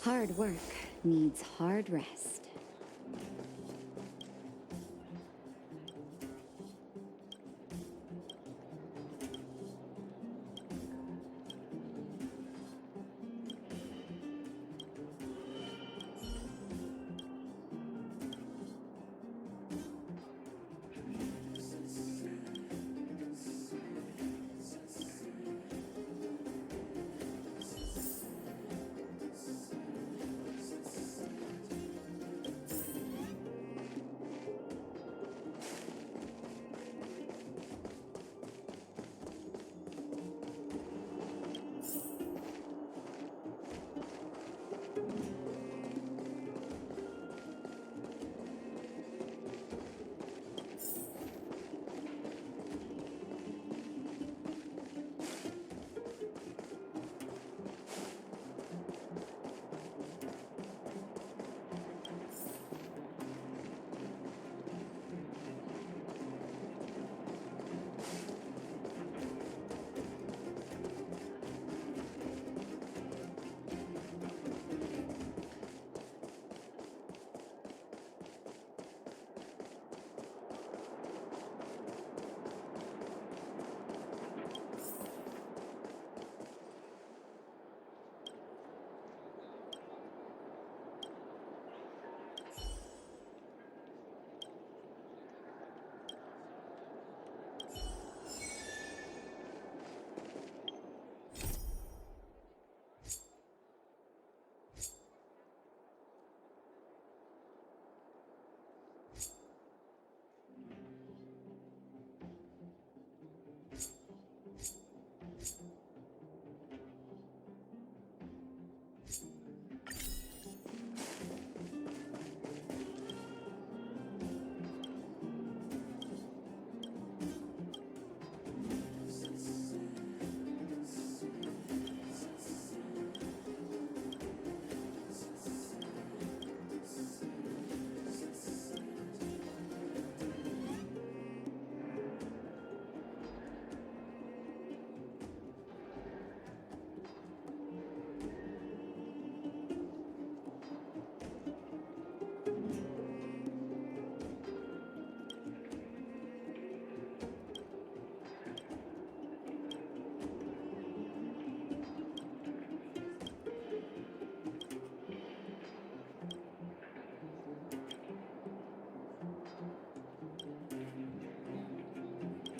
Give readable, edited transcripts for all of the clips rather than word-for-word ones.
Hard work needs hard rest.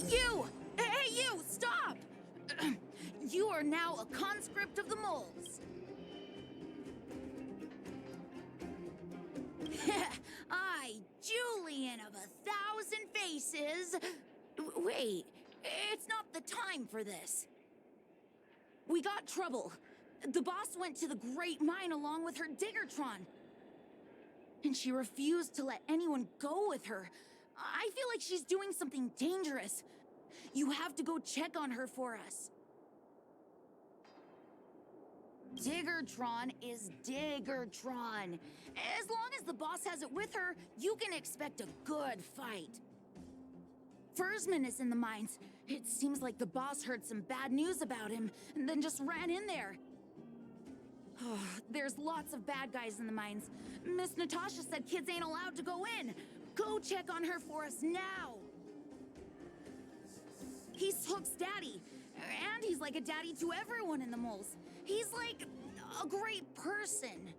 You! Hey, you! Stop! You are now a conscript of the moles. I, Julian of 1,000 faces. Wait, it's not the time for this. We got trouble. The boss went to the Great Mine along with her Diggertron. And she refused to let anyone go with her. I feel like she's doing something dangerous. You have to go check on her for us. Diggertron is Diggertron. As long as the boss has it with her, you can expect a good fight. Fursman is in the mines. It seems like the boss heard some bad news about him and then just ran in there. Oh, there's lots of bad guys in the mines. Miss Natasha said kids ain't allowed to go in. Go check on her for us now. He's Hook's daddy, and he's like a daddy to everyone in the moles. He's like a great person.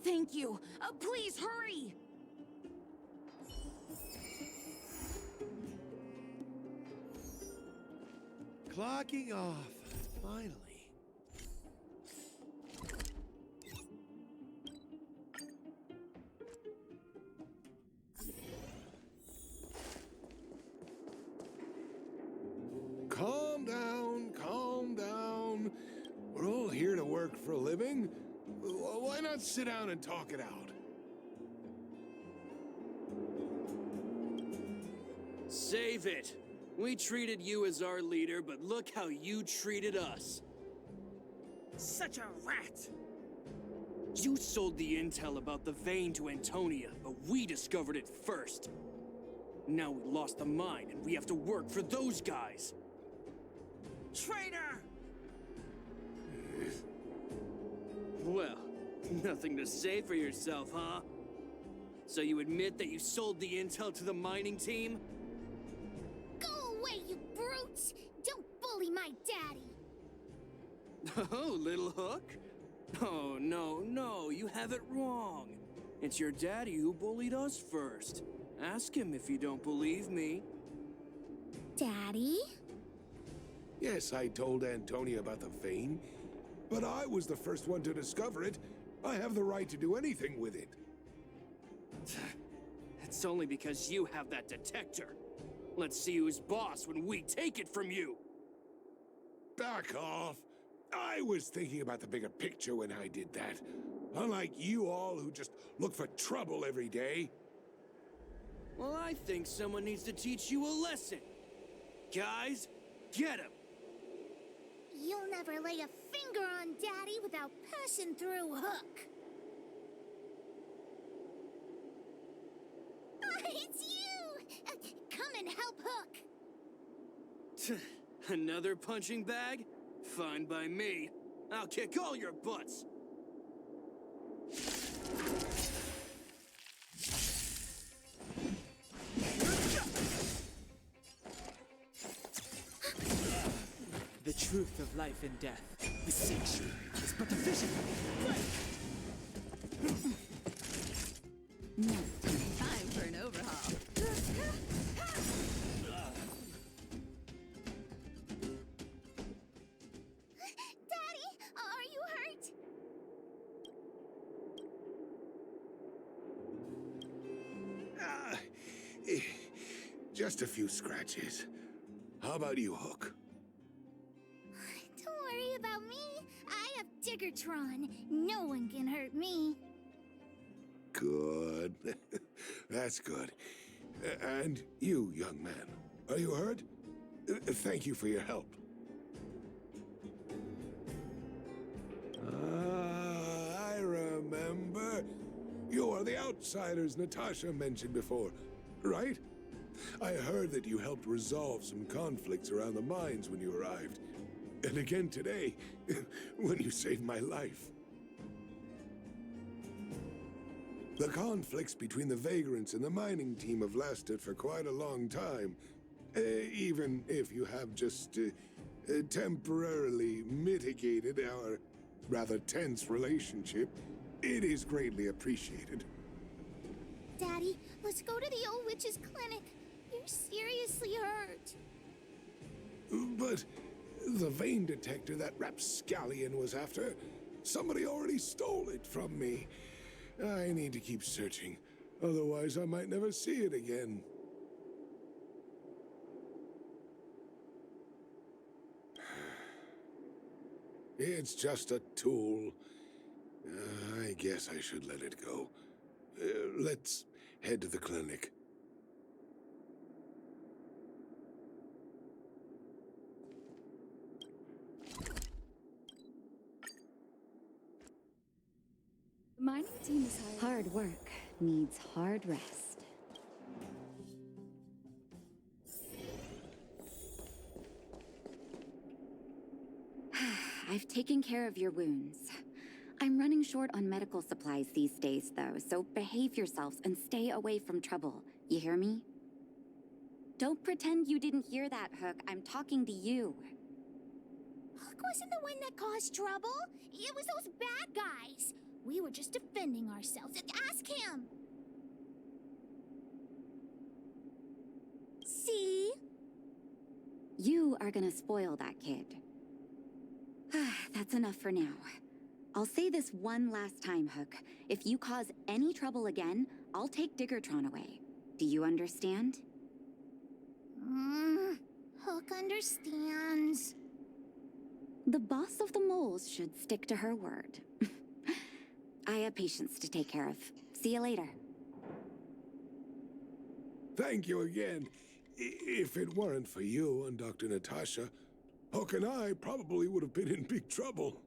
Thank you. Please hurry. Clocking off, finally. Calm down, calm down. We're all here to work for a living. Why not sit down and talk it out? Save it! We treated you as our leader, but look how you treated us. Such a rat! You sold the intel about the vein to Antonia, but we discovered it first. Now we lost the mine, and we have to work for those guys. Traitor! Nothing to say for yourself, huh? So you admit that you sold the intel to the mining team? Go away, you brutes! Don't bully my daddy! Oh, little Hook? Oh, no, you have it wrong. It's your daddy who bullied us first. Ask him if you don't believe me. Daddy? Yes, I told Antonia about the vein, but I was the first one to discover it. I have the right to do anything with it. It's only because you have that detector. Let's see who's boss when we take it from you. Back off. I was thinking about the bigger picture when I did that. Unlike you all who just look for trouble every day. Well, I think someone needs to teach you a lesson. Guys, get him! You'll never lay a finger on Daddy without passing through Hook. It's you! Come and help Hook! Another punching bag? Fine by me. I'll kick all your butts. The truth of life and death, beseech you, is but a vision. Time for an overhaul. Daddy, are you hurt? Just a few scratches. How about you, Hook? Don't worry about me. I have Diggertron. No one can hurt me. Good. That's good. And you, young man, are you hurt? Thank you for your help. I remember. You are the outsiders Natasha mentioned before, right? I heard that you helped resolve some conflicts around the mines when you arrived. And again today, when you saved my life. The conflicts between the vagrants and the mining team have lasted for quite a long time. Even if you have just temporarily mitigated our rather tense relationship, it is greatly appreciated. Daddy, let's go to the old witch's clinic. You're seriously hurt. But the vein detector that rapscallion was after, somebody already stole it from me. I need to keep searching, otherwise I might never see it again. It's just a tool. I guess I should let it go. Let's head to the clinic. The mining team is hard work needs hard rest. I've taken care of your wounds. I'm running short on medical supplies these days, though, so behave yourselves and stay away from trouble. You hear me? Don't pretend you didn't hear that, Hook. I'm talking to you. Hook wasn't the one that caused trouble. It was those bad guys. We were just defending ourselves. Ask him. See? You are gonna spoil that kid. That's enough for now. I'll say this one last time, Hook. If you cause any trouble again, I'll take Diggertron away. Do you understand? Hook understands. The boss of the moles should stick to her word. I have patients to take care of. See you later. Thank you again. If it weren't for you and Dr. Natasha, Hook and I probably would have been in big trouble.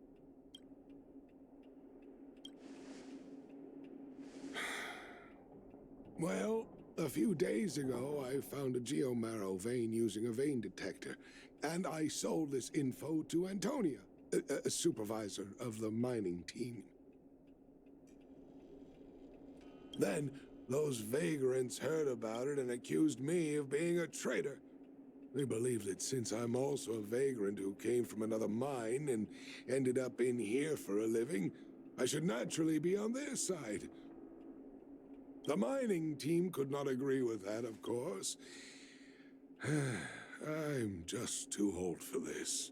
Well, a few days ago, I found a geomarrow vein using a vein detector, and I sold this info to Antonia, a supervisor of the mining team. Then, those vagrants heard about it and accused me of being a traitor. They believe that since I'm also a vagrant who came from another mine and ended up in here for a living, I should naturally be on their side. The mining team could not agree with that, of course. I'm just too old for this.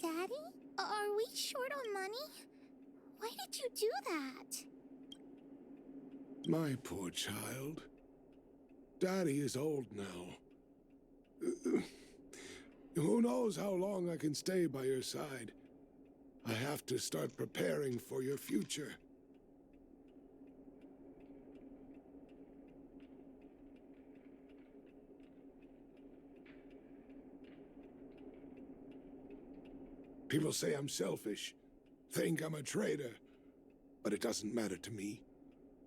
Daddy? Are we short on money? Why did you do that? My poor child. Daddy is old now. Who knows how long I can stay by your side? I have to start preparing for your future. People say I'm selfish, think I'm a traitor, but it doesn't matter to me.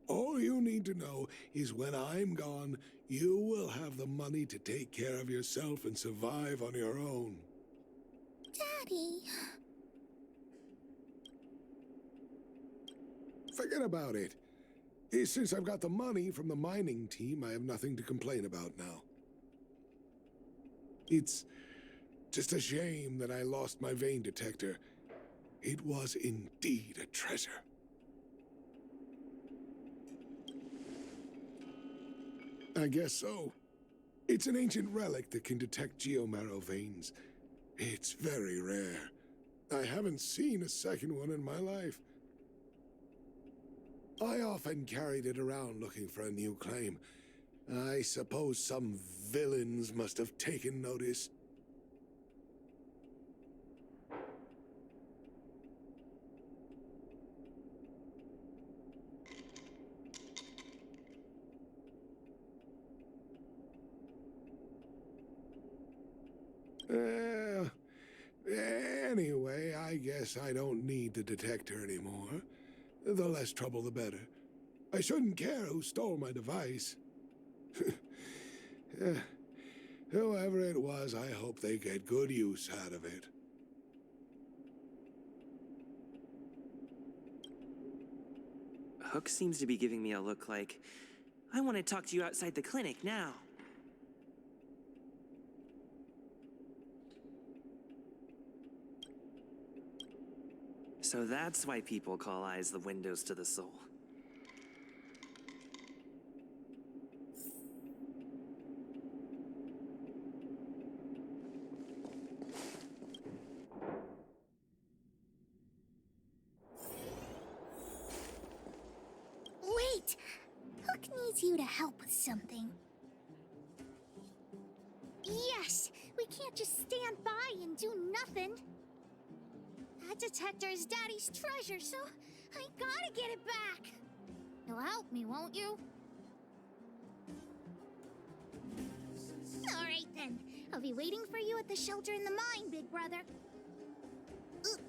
All you need to know is when I'm gone, you will have the money to take care of yourself and survive on your own. Daddy. Forget about it. Since I've got the money from the mining team, I have nothing to complain about now. It's just a shame that I lost my vein detector. It was indeed a treasure. I guess so. It's an ancient relic that can detect geomarrow veins. It's very rare. I haven't seen a second one in my life. I often carried it around looking for a new claim. I suppose some villains must have taken notice. Anyway, I guess I don't need the detector anymore. The less trouble, the better. I shouldn't care who stole my device. Whoever it was, I hope they get good use out of it. Hook seems to be giving me a look like, I want to talk to you outside the clinic now. So that's why people call eyes the windows to the soul. Wait! Hook needs you to help with something. Yes! We can't just stand by and do nothing. That detector is Daddy's treasure, so I gotta get it back. You'll help me, won't you? All right then. I'll be waiting for you at the shelter in the mine, big brother. See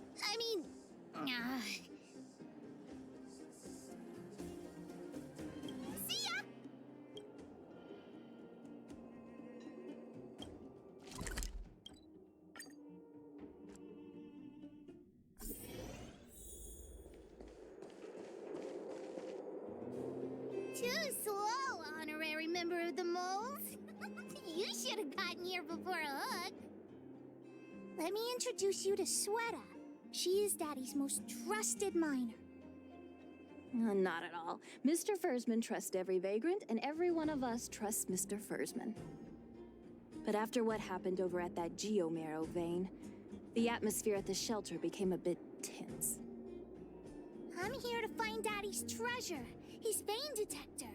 ya! Too slow, honorary member of the moles. You should have gotten here before Hook. Let me introduce you to Sweta. She is Daddy's most trusted miner. Not at all. Mr. Fursman trusts every vagrant, and every one of us trusts Mr. Fursman. But after what happened over at that geomarrow vein, the atmosphere at the shelter became a bit tense. I'm here to find Daddy's treasure, his vein detector.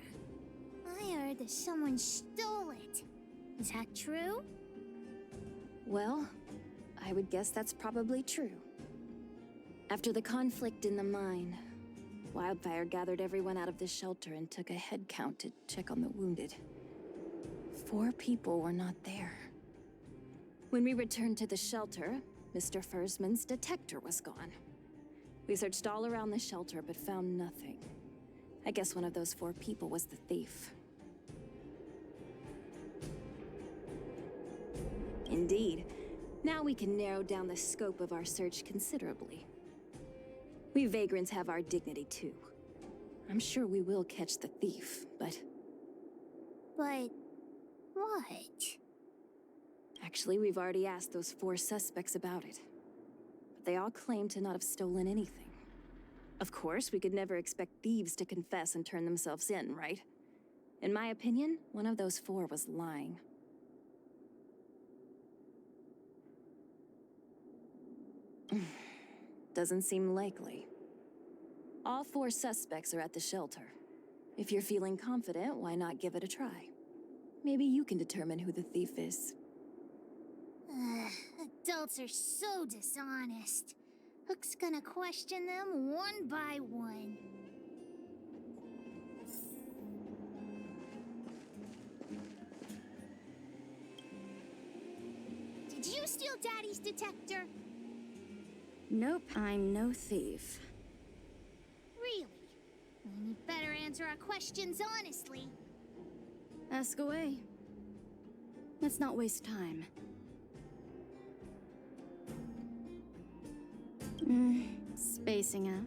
I heard that someone stole it. Is that true? Well, I would guess that's probably true. After the conflict in the mine, Wildfire gathered everyone out of the shelter and took a head count to check on the wounded. 4 people were not there. When we returned to the shelter, Mr. Fursman's detector was gone. We searched all around the shelter but found nothing. I guess one of those 4 people was the thief. Indeed. Now we can narrow down the scope of our search considerably. We vagrants have our dignity too. I'm sure we will catch the thief, but But what? actually, we've already asked those 4 suspects about it. But they all claim to not have stolen anything. Of course, we could never expect thieves to confess and turn themselves in, right? In my opinion, one of those 4 was lying. Doesn't seem likely. All 4 suspects are at the shelter. If you're feeling confident, why not give it a try? Maybe you can determine who the thief is. Adults are so dishonest. Hook's gonna question them one by one. Did you steal Daddy's detector? Nope, I'm no thief. Really? Then you'd better answer our questions honestly. Ask away. Let's not waste time. Spacing out.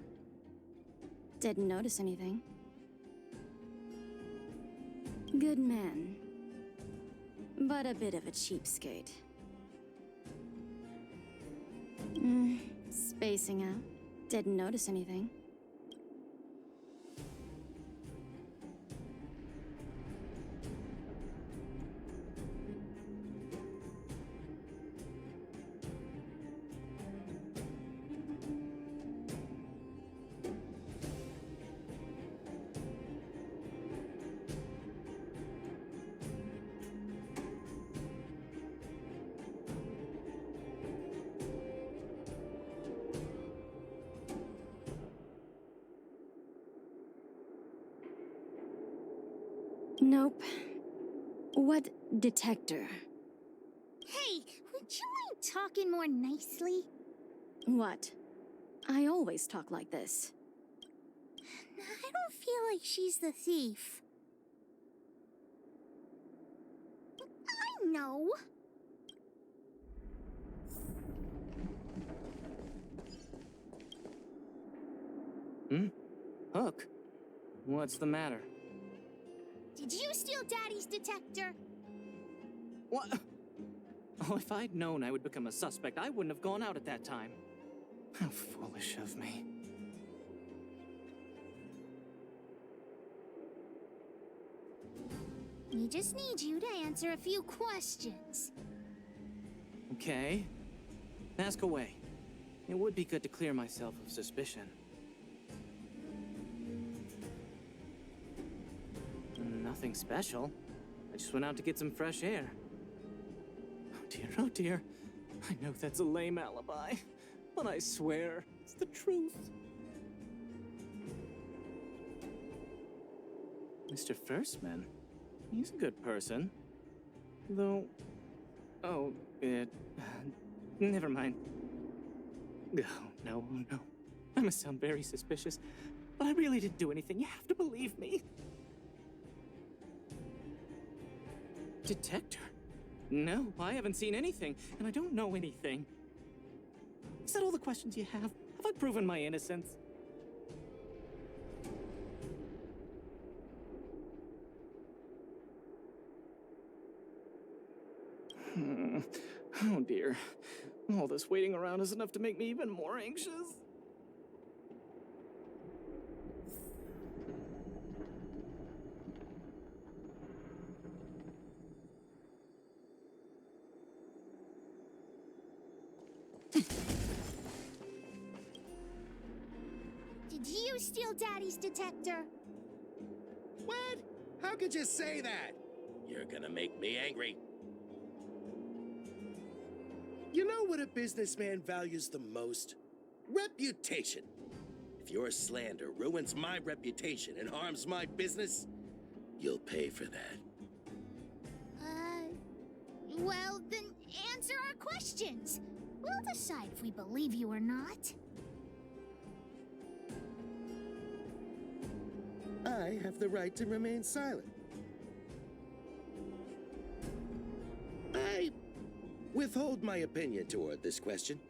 Didn't notice anything. Good man. But a bit of a cheapskate. Spacing out. Didn't notice anything. Nope. What detector? Hey, would you mind talking more nicely? What? I always talk like this. I don't feel like she's the thief. I know. Hook? What's the matter? Did you steal Daddy's detector? What? Oh, if I'd known I would become a suspect, I wouldn't have gone out at that time. How foolish of me. We just need you to answer a few questions. Okay. Ask away. It would be good to clear myself of suspicion. Nothing special. I just went out to get some fresh air. Oh dear. I know that's a lame alibi, but I swear it's the truth. Mr. Firstman, he's a good person. Though... Oh, never mind. Oh, no. I must sound very suspicious, but I really didn't do anything. You have to believe me. Detector? No, I haven't seen anything, and I don't know anything. Is that all the questions you have? Have I proven my innocence? Oh dear. All this waiting around is enough to make me even more anxious. Did you steal Daddy's detector? What? How could you say that? You're gonna make me angry. You know what a businessman values the most? Reputation. If your slander ruins my reputation and harms my business, you'll pay for that. Well, then answer our questions. We'll decide if we believe you or not. I have the right to remain silent. I withhold my opinion toward this question.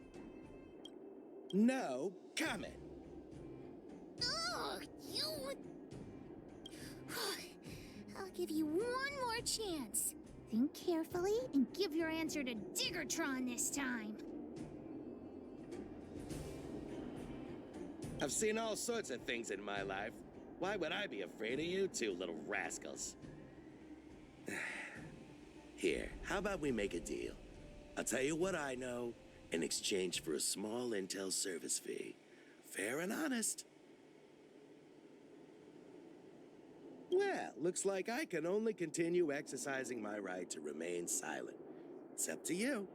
No comment. Ugh, you... I'll give you one more chance. Think carefully and give your answer to Diggertron this time. I've seen all sorts of things in my life. Why would I be afraid of you two little rascals? Here, how about we make a deal? I'll tell you what I know in exchange for a small intel service fee. Fair and honest. Well, looks like I can only continue exercising my right to remain silent. It's up to you.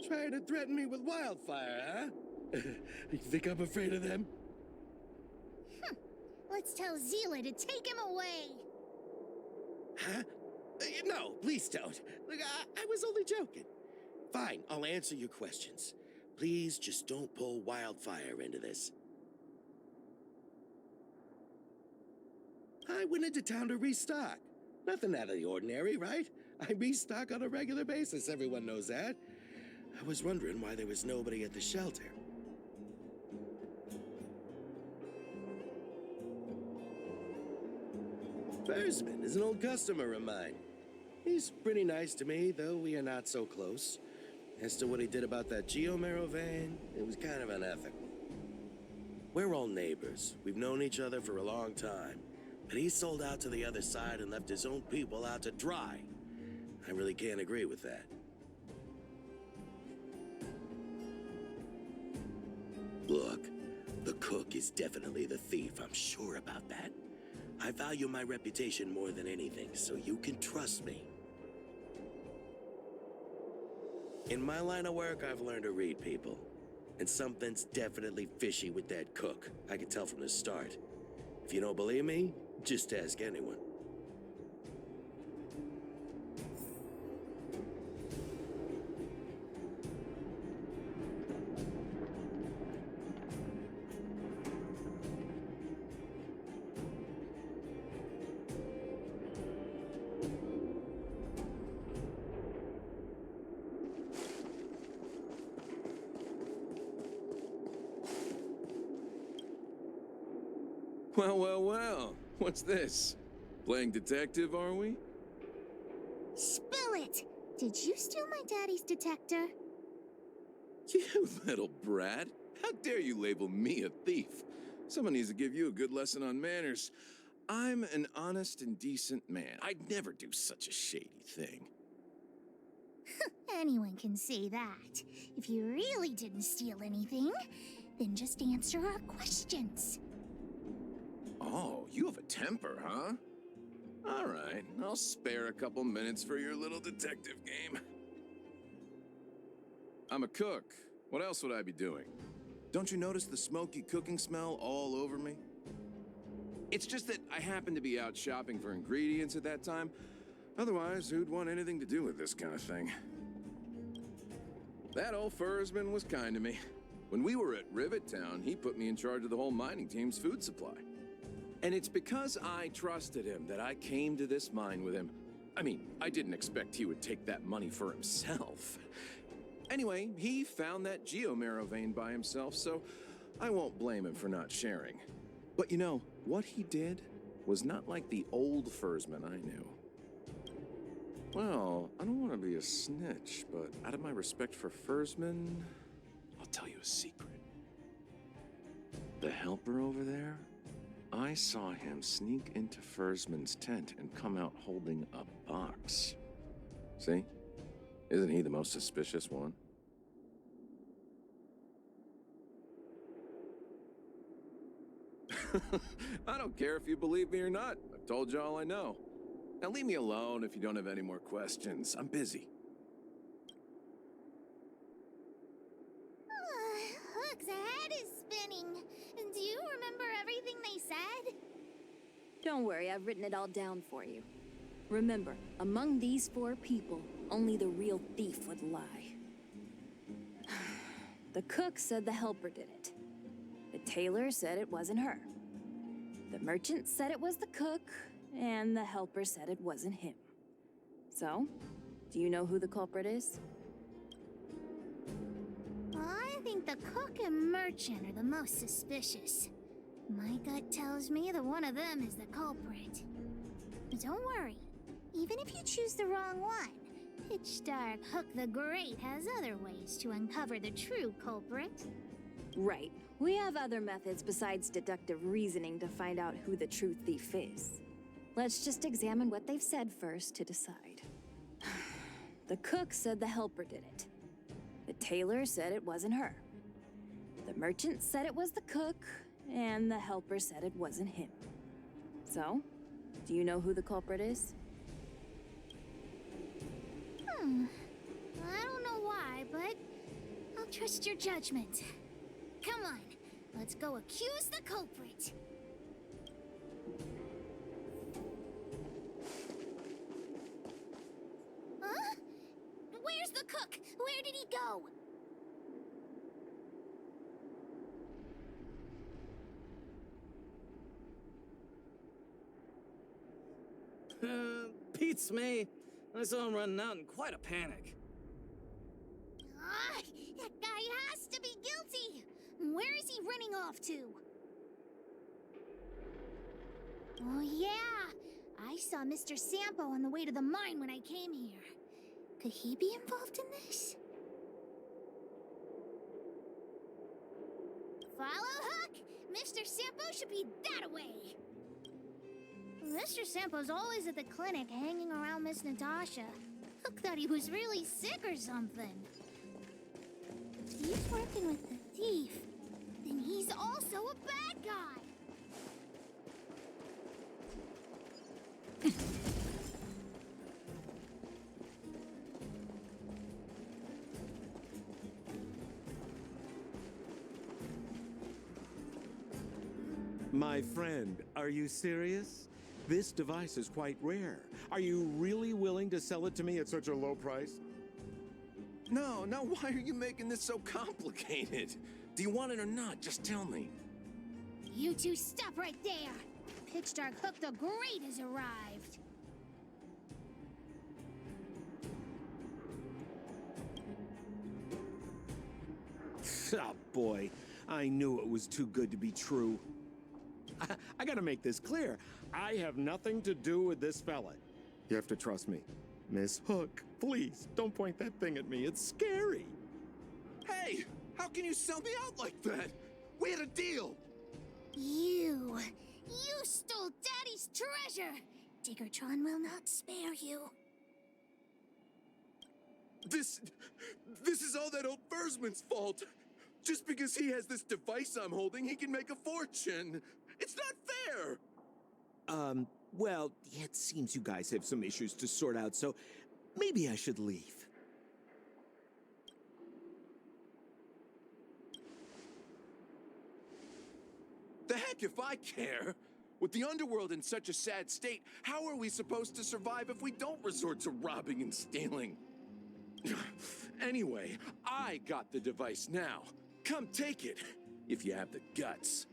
Trying to threaten me with wildfire, huh? You think I'm afraid of them? Let's tell Zila to take him away. Huh? No, please don't. Look, I was only joking. Fine, I'll answer your questions. Please just don't pull wildfire into this. I went into town to restock. Nothing out of the ordinary, right? I restock on a regular basis, everyone knows that. I was wondering why there was nobody at the shelter. Fursman is an old customer of mine. He's pretty nice to me, though we are not so close. As to what he did about that Geomero vein, it was kind of unethical. We're all neighbors. We've known each other for a long time. But he sold out to the other side and left his own people out to dry. I really can't agree with that. Look, the cook is definitely the thief, I'm sure about that. I value my reputation more than anything, so you can trust me. In my line of work, I've learned to read people. And something's definitely fishy with that cook. I could tell from the start. If you don't believe me, just ask anyone. Well. What's this? Playing detective, are we? Spill it! Did you steal my daddy's detector? You little brat. How dare you label me a thief? Someone needs to give you a good lesson on manners. I'm an honest and decent man. I'd never do such a shady thing. Anyone can say that. If you really didn't steal anything, then just answer our questions. Oh, you have a temper, huh? All right, I'll spare a couple minutes for your little detective game. I'm a cook. What else would I be doing? Don't you notice the smoky cooking smell all over me? It's just that I happened to be out shopping for ingredients at that time. Otherwise, who'd want anything to do with this kind of thing? That old Fursman was kind to me. When we were at Rivet Town, he put me in charge of the whole mining team's food supply. And it's because I trusted him that I came to this mine with him. I mean, I didn't expect he would take that money for himself. Anyway, he found that Geomero vein by himself, so I won't blame him for not sharing. But you know, what he did was not like the old Fursman I knew. Well, I don't want to be a snitch, but out of my respect for Fursman, I'll tell you a secret. The helper over there, I saw him sneak into Fursman's tent and come out holding a box. See? Isn't he the most suspicious one? I don't care if you believe me or not. I've told you all I know. Now leave me alone if you don't have any more questions. I'm busy. Hook's head is spinning. Do you remember everything they said? Don't worry, I've written it all down for you. Remember, among these 4 people, only the real thief would lie. The cook said the helper did it. The tailor said it wasn't her. The merchant said it was the cook, and the helper said it wasn't him. So, do you know who the culprit is? I think the cook and merchant are the most suspicious. My gut tells me that one of them is the culprit. But don't worry. Even if you choose the wrong one, Pitch Dark Hook the Great has other ways to uncover the true culprit. Right. We have other methods besides deductive reasoning to find out who the true thief is. Let's just examine what they've said first to decide. The cook said the helper did it. The tailor said it wasn't her. The merchant said it was the cook, and the helper said it wasn't him. So, do you know who the culprit is? I don't know why, but I'll trust your judgment. Come on, let's go accuse the culprit. Huh? Where's the cook? Where did he go? Beats me. I saw him running out in quite a panic. Ah, that guy has to be guilty. Where is he running off to? Oh yeah, I saw Mr. Sampo on the way to the mine when I came here. Could he be involved in this? Follow Hook! Mr. Sampo should be that way. Mr. Sampo's always at the clinic hanging around Miss Natasha. Hook thought he was really sick or something. If he's working with the thief, then he's also a bad guy. My friend, are you serious? This device is quite rare. Are you really willing to sell it to me at such a low price? No, why are you making this so complicated? Do you want it or not? Just tell me. You two stop right there. Pitch Dark Hook the Great has arrived. Oh boy, I knew it was too good to be true. I gotta make this clear. I have nothing to do with this fella. You have to trust me. Miss Hook, please, don't point that thing at me. It's scary. Hey, how can you sell me out like that? We had a deal. You stole Daddy's treasure. Diggertron will not spare you. This is all that old Fursman's fault. Just because he has this device I'm holding, he can make a fortune. It's not fair. Well, it seems you guys have some issues to sort out, so maybe I should leave. The heck if I care. With the underworld in such a sad state, how are we supposed to survive if we don't resort to robbing and stealing? Anyway, I got the device now. Come take it, if you have the guts.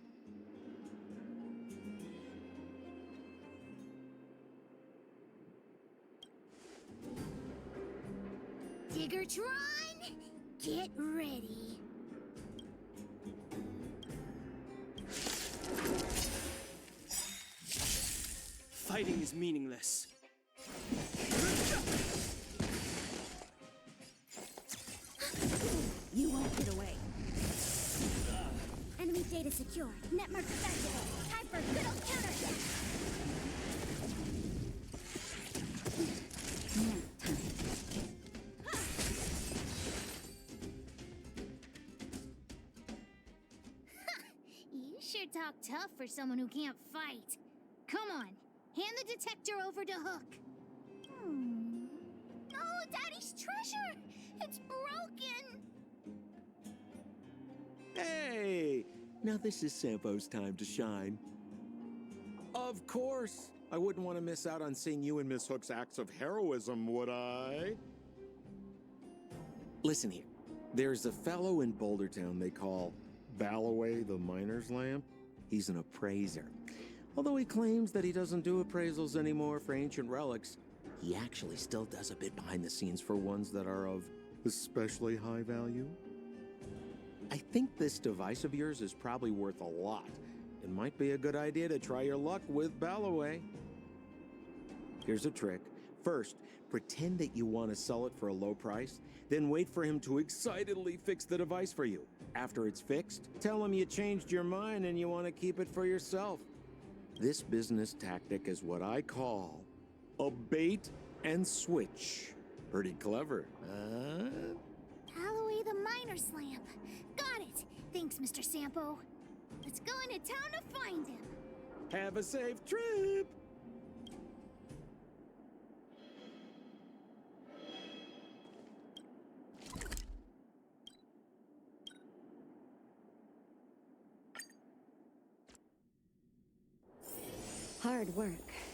Diggertron, get ready. Fighting is meaningless. You won't get away. Enemy data secure. Netmark activated. Time for good old counterattack. You sure talk tough for someone who can't fight. Come on, hand the detector over to Hook. Oh, Daddy's treasure! It's broken! Hey! Now this is Sampo's time to shine. Of course! I wouldn't want to miss out on seeing you and Miss Hook's acts of heroism, would I? Listen here. There's a fellow in Bouldertown they call Balloway the Miner's Lamp. He's an appraiser. Although he claims that he doesn't do appraisals anymore for ancient relics, he actually still does a bit behind the scenes for ones that are of especially high value. I think this device of yours is probably worth a lot, it might be a good idea to try your luck with Ballaway. Here's a trick. First, pretend that you want to sell it for a low price, then wait for him to excitedly fix the device for you. After it's fixed, tell him you changed your mind and you want to keep it for yourself. This business tactic is what I call a bait and switch. Pretty clever, huh? Alloway the miner's lamp. Got it. Thanks, Mr. Sampo. Let's go into town to find him. Have a safe trip! Hard work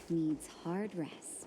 needs hard rest.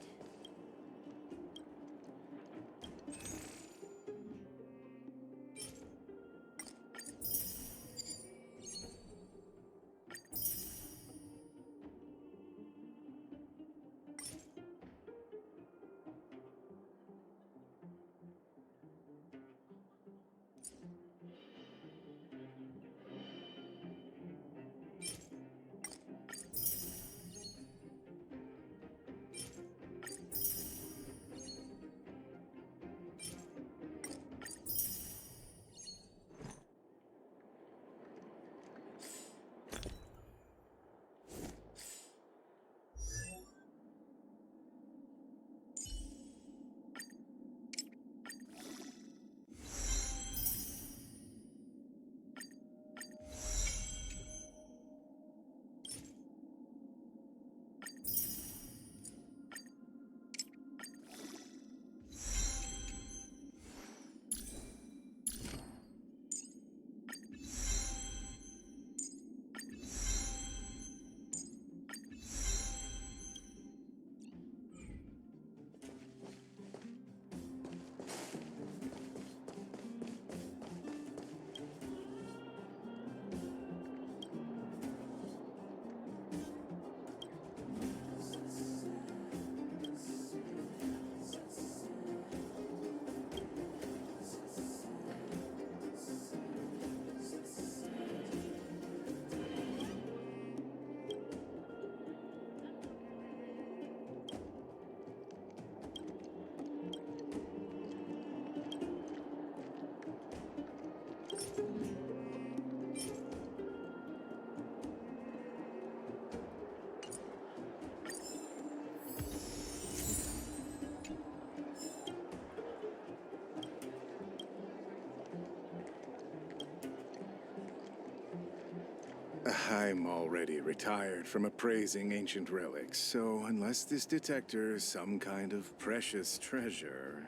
I'm already retired from appraising ancient relics, so unless this detector is some kind of precious treasure...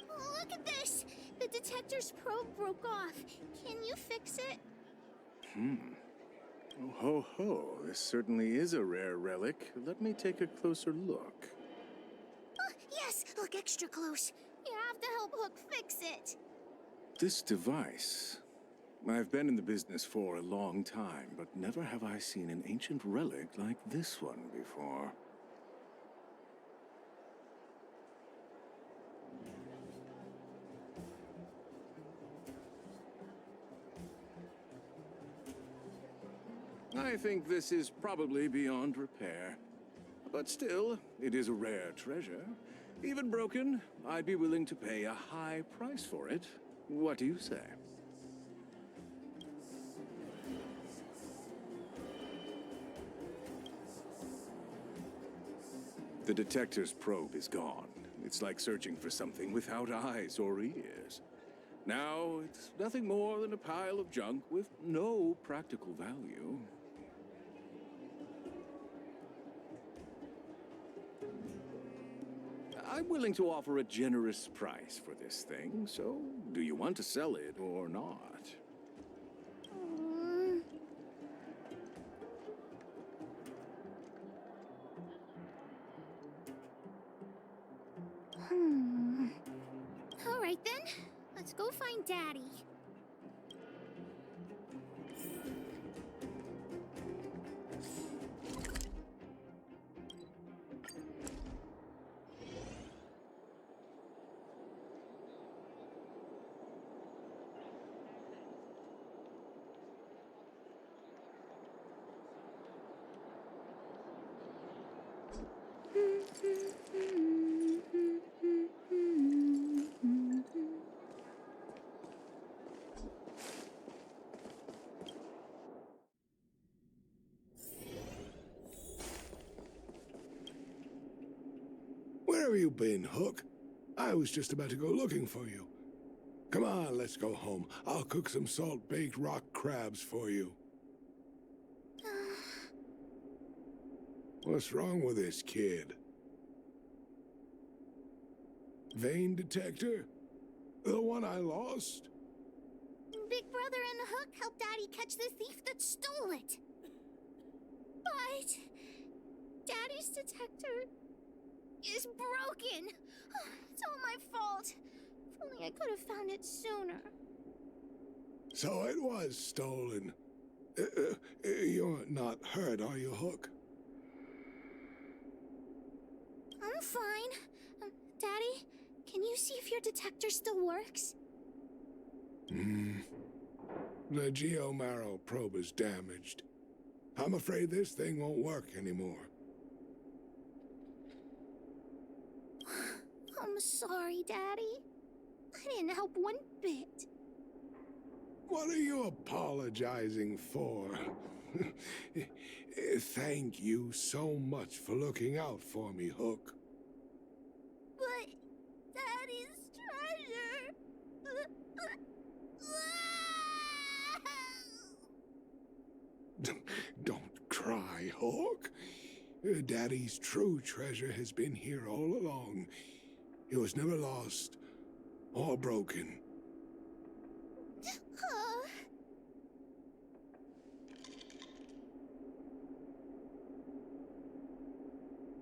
Look at this! The detector's probe broke off. Can you fix it? Oh, ho, ho. This certainly is a rare relic. Let me take a closer look. Yes! Look extra close. You have to help Hook fix it. This device... I've been in the business for a long time, but never have I seen an ancient relic like this one before. I think this is probably beyond repair. But still, it is a rare treasure. Even broken, I'd be willing to pay a high price for it. What do you say? The detector's probe is gone. It's like searching for something without eyes or ears. Now, it's nothing more than a pile of junk with no practical value. I'm willing to offer a generous price for this thing, so do you want to sell it or not? All right then. Let's go find Daddy. Where have you been, Hook? I was just about to go looking for you. Come on, let's go home. I'll cook some salt-baked rock crabs for you. What's wrong with this kid? Vein detector? The one I lost? Big Brother and Hook helped Daddy catch the thief that stole it. But Daddy's detector is broken. It's all my fault. If only I could have found it sooner. So it was stolen. You're not hurt, are you, Hook? I'm fine. Daddy, can you see if your detector still works? The Geomarrow probe is damaged. I'm afraid this thing won't work anymore. I'm sorry, Daddy. I didn't help one bit. What are you apologizing for? Thank you so much for looking out for me, Hook. But Daddy's treasure. Don't cry, Hook. Daddy's true treasure has been here all along. It was never lost or broken.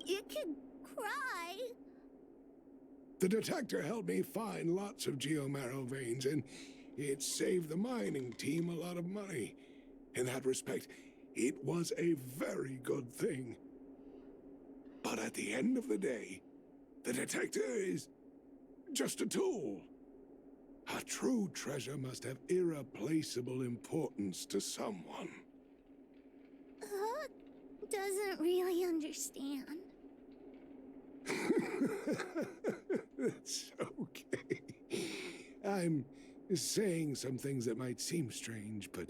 You can cry. The detector helped me find lots of geomarrow veins, and it saved the mining team a lot of money. In that respect, it was a very good thing. But at the end of the day, the detector is just a tool. A true treasure must have irreplaceable importance to someone. Hook doesn't really understand. It's okay. I'm saying some things that might seem strange, but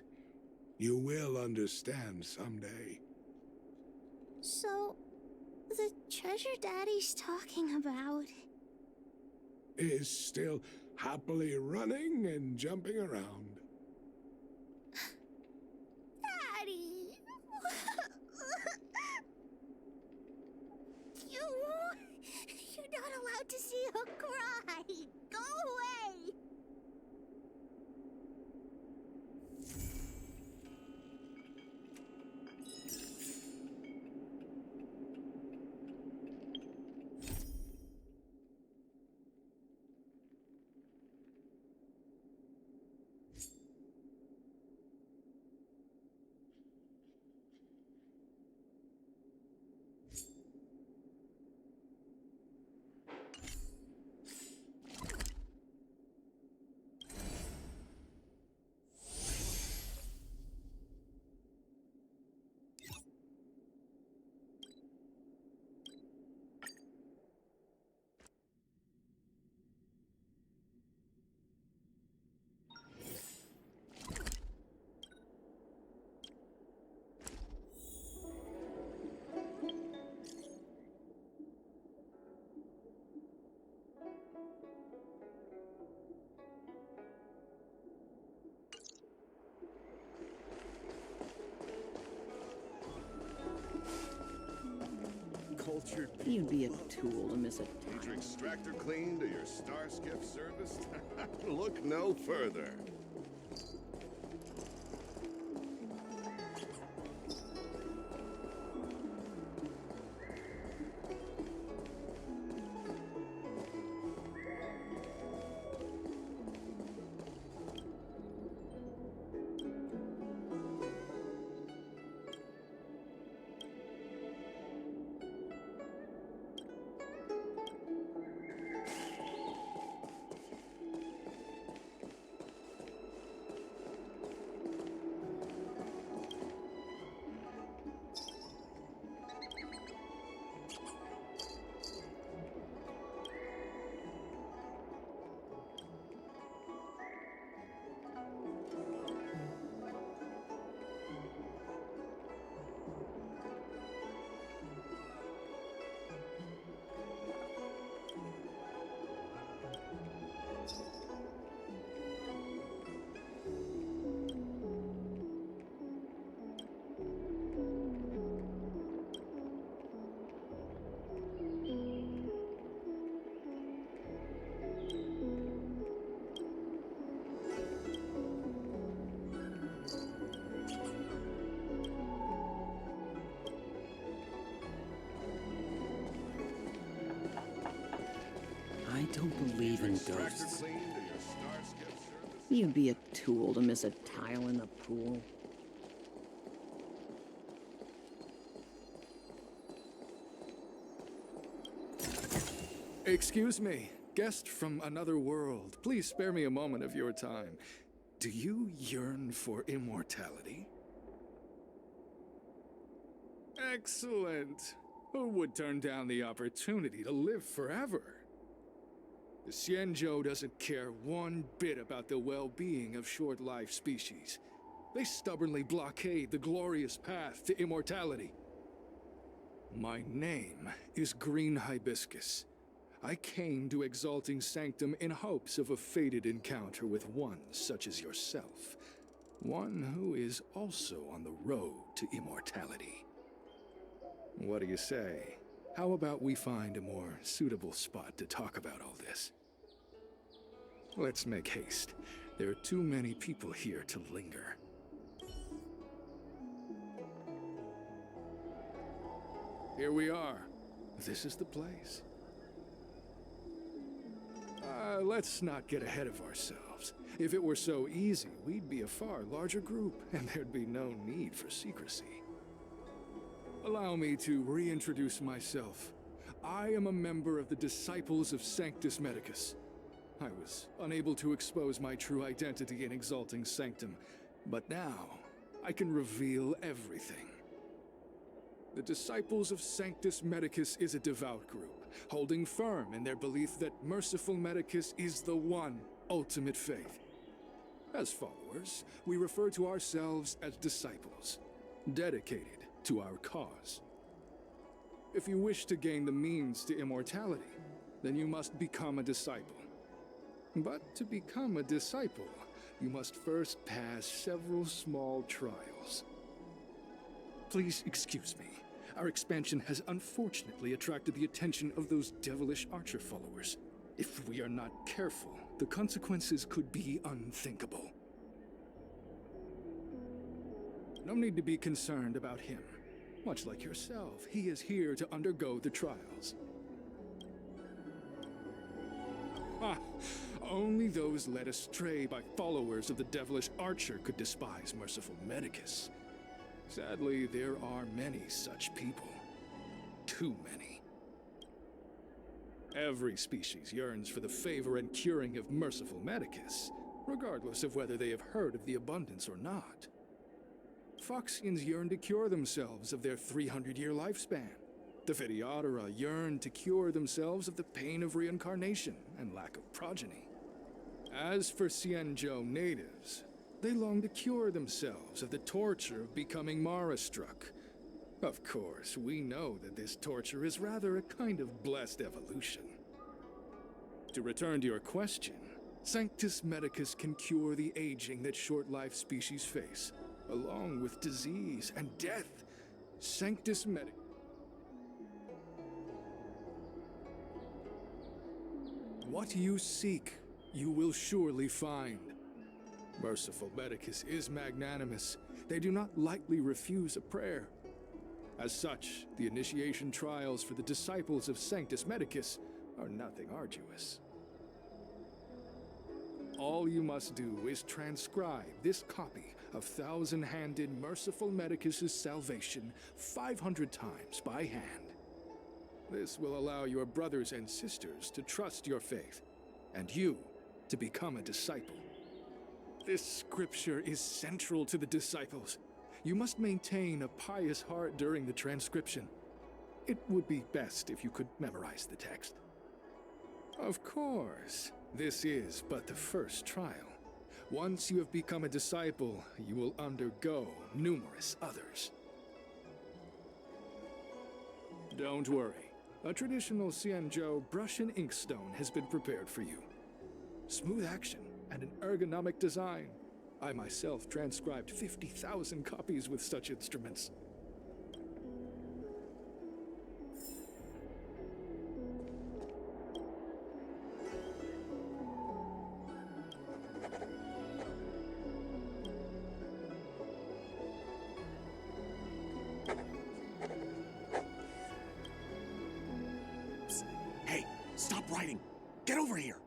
you will understand someday. So, the treasure Daddy's talking about Is still happily running and jumping around. Daddy! You're not allowed to see Hook cry! Go away! Cultured You'd be a tool to miss it. Need your extractor cleaned or your star skiff serviced? Look no further. Tractor ghosts. cleaned or your Starskip service? You'd be a tool to miss a tile in the pool. Excuse me, guest from another world. Please spare me a moment of your time. Do you yearn for immortality? Excellent. Who would turn down the opportunity to live forever? The Xianzhou doesn't care one bit about the well-being of short-life species. They stubbornly blockade the glorious path to immortality. My name is Green Hibiscus. I came to Exalting Sanctum in hopes of a fated encounter with one such as yourself. One who is also on the road to immortality. What do you say? How about we find a more suitable spot to talk about all this? Let's make haste. There are too many people here to linger. Here we are. This is the place. Let's not get ahead of ourselves. If it were so easy, we'd be a far larger group, and there'd be no need for secrecy. Allow me to reintroduce myself. I am a member of the Disciples of Sanctus Medicus. I was unable to expose my true identity in Exalting Sanctum, but now I can reveal everything. The Disciples of Sanctus Medicus is a devout group, holding firm in their belief that Merciful Medicus is the one ultimate faith. As followers, we refer to ourselves as disciples, dedicated to our cause. If you wish to gain the means to immortality, then you must become a disciple. But to become a disciple, you must first pass several small trials. Please excuse me. Our expansion has unfortunately attracted the attention of those devilish Archer followers. If we are not careful, the consequences could be unthinkable. No need to be concerned about him. Much like yourself, he is here to undergo the trials. Ah, only those led astray by followers of the devilish Archer could despise Merciful Medicus. Sadly, there are many such people. Too many. Every species yearns for the favor and curing of Merciful Medicus, regardless of whether they have heard of the abundance or not. Foxians yearn to cure themselves of their 300-year lifespan. The Phydiodora yearn to cure themselves of the pain of reincarnation and lack of progeny. As for Xianzhou natives, they long to cure themselves of the torture of becoming Mara-struck. Of course, we know that this torture is rather a kind of blessed evolution. To return to your question, Sanctus Medicus can cure the aging that short-life species face, along with disease and death. Sanctus Medicus. What you seek, you will surely find. Merciful Medicus is magnanimous. They do not lightly refuse a prayer. As such, the initiation trials for the Disciples of Sanctus Medicus are nothing arduous. All you must do is transcribe this copy of Thousand-Handed Merciful Medicus's Salvation 500 times by hand. This will allow your brothers and sisters to trust your faith, and you to become a disciple. This scripture is central to the disciples. You must maintain a pious heart during the transcription. It would be best if you could memorize the text. Of course, this is but the first trial. Once you have become a disciple, you will undergo numerous others. Don't worry. A traditional Xianzhou brush and inkstone has been prepared for you. Smooth action and an ergonomic design. I myself transcribed 50,000 copies with such instruments. Hey, stop writing! Get over here!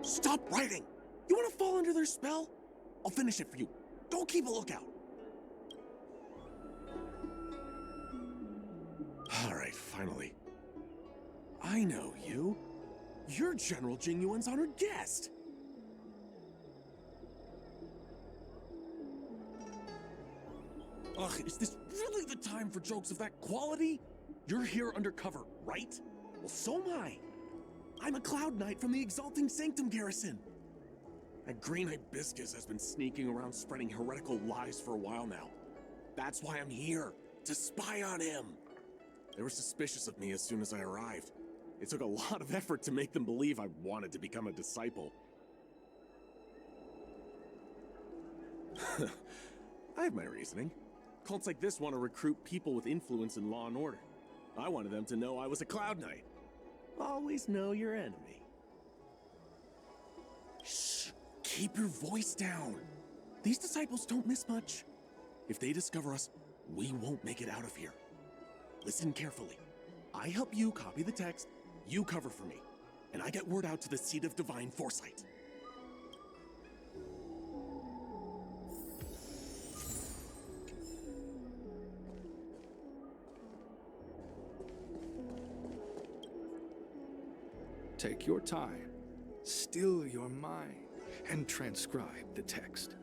Stop writing! You want to fall under their spell? I'll finish it for you. Don't keep a lookout. All right, finally. I know you. You're General Jingyuan's honored guest. Ugh, is this really the time for jokes of that quality? You're here undercover, right? Well, so am I. I'm a Cloud Knight from the Exalting Sanctum Garrison. That green hibiscus has been sneaking around spreading heretical lies for a while now. That's why I'm here, to spy on him. They were suspicious of me as soon as I arrived. It took a lot of effort to make them believe I wanted to become a disciple. I have my reasoning. Cults like this want to recruit people with influence in law and order. I wanted them to know I was a Cloud Knight. Always know your enemy. Shh! Keep your voice down. These disciples don't miss much. If they discover us, we won't make it out of here. Listen carefully. I help you copy the text, you cover for me, and I get word out to the Seat of Divine Foresight. Take your time, still your mind, and transcribe the text.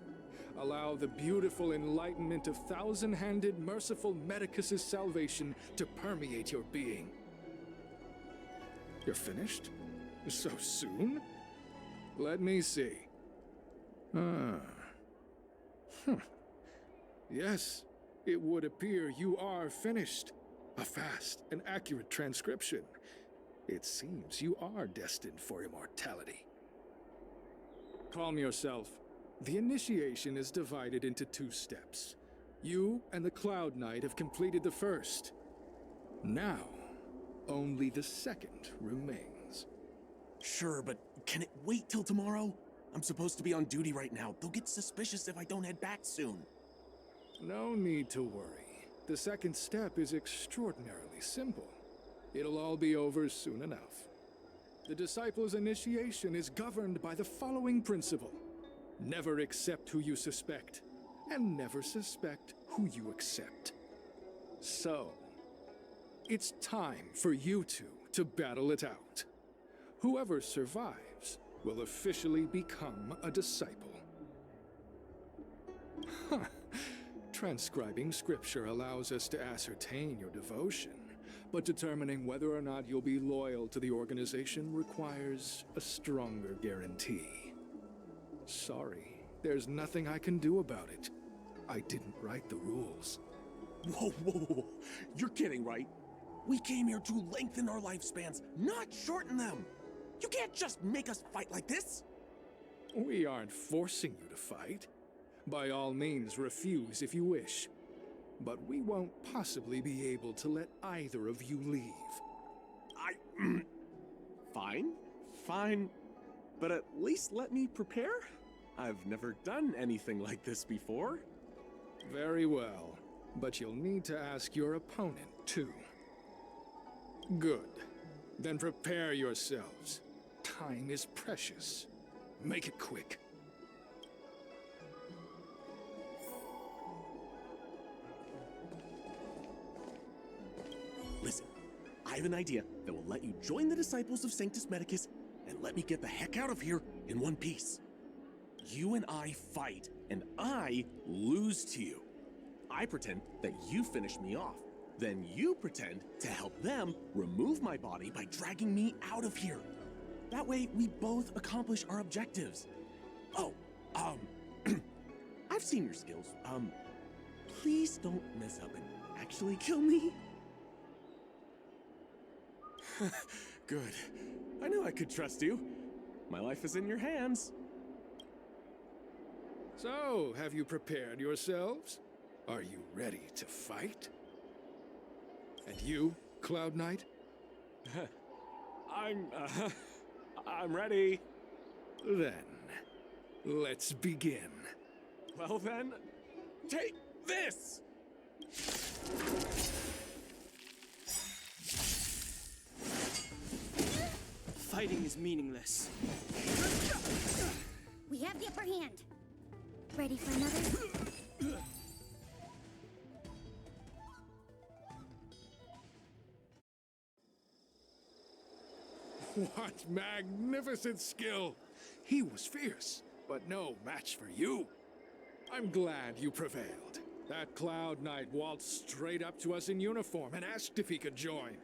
Allow the beautiful enlightenment of thousand-handed, merciful Medicus's salvation to permeate your being. You're finished? So soon? Let me see. Yes, it would appear you are finished. A fast and accurate transcription. It seems you are destined for immortality. Calm yourself. The initiation is divided into 2 steps. You and the Cloud Knight have completed the first. Now, only the second remains. Sure, but can it wait till tomorrow? I'm supposed to be on duty right now. They'll get suspicious if I don't head back soon. No need to worry. The second step is extraordinarily simple. It'll all be over soon enough. The disciple's initiation is governed by the following principle. Never accept who you suspect, and never suspect who you accept. So, it's time for you two to battle it out. Whoever survives will officially become a disciple. Transcribing scripture allows us to ascertain your devotion, but determining whether or not you'll be loyal to the organization requires a stronger guarantee. Sorry, there's nothing I can do about it. I didn't write the rules. Whoa, whoa, whoa. You're kidding, right? We came here to lengthen our lifespans, not shorten them. You can't just make us fight like this. We aren't forcing you to fight. By all means, refuse if you wish. But we won't possibly be able to let either of you leave. Fine. But at least let me prepare? I've never done anything like this before. Very well. But you'll need to ask your opponent, too. Good. Then prepare yourselves. Time is precious. Make it quick. Listen, I have an idea that will let you join the Disciples of Sanctus Medicus and let me get the heck out of here in one piece. You and I fight, and I lose to you. I pretend that you finish me off. Then you pretend to help them remove my body by dragging me out of here. That way, we both accomplish our objectives. Oh, I've seen your skills. Please don't mess up and actually kill me. Good. I knew I could trust you. My life is in your hands. So, have you prepared yourselves? Are you ready to fight? And you, Cloud Knight? I'm ready. Then, let's begin. Well then, take this! Fighting is meaningless. We have the upper hand. Ready for another? What magnificent skill! He was fierce, but no match for you. I'm glad you prevailed. That Cloud Knight waltzed straight up to us in uniform and asked if he could join.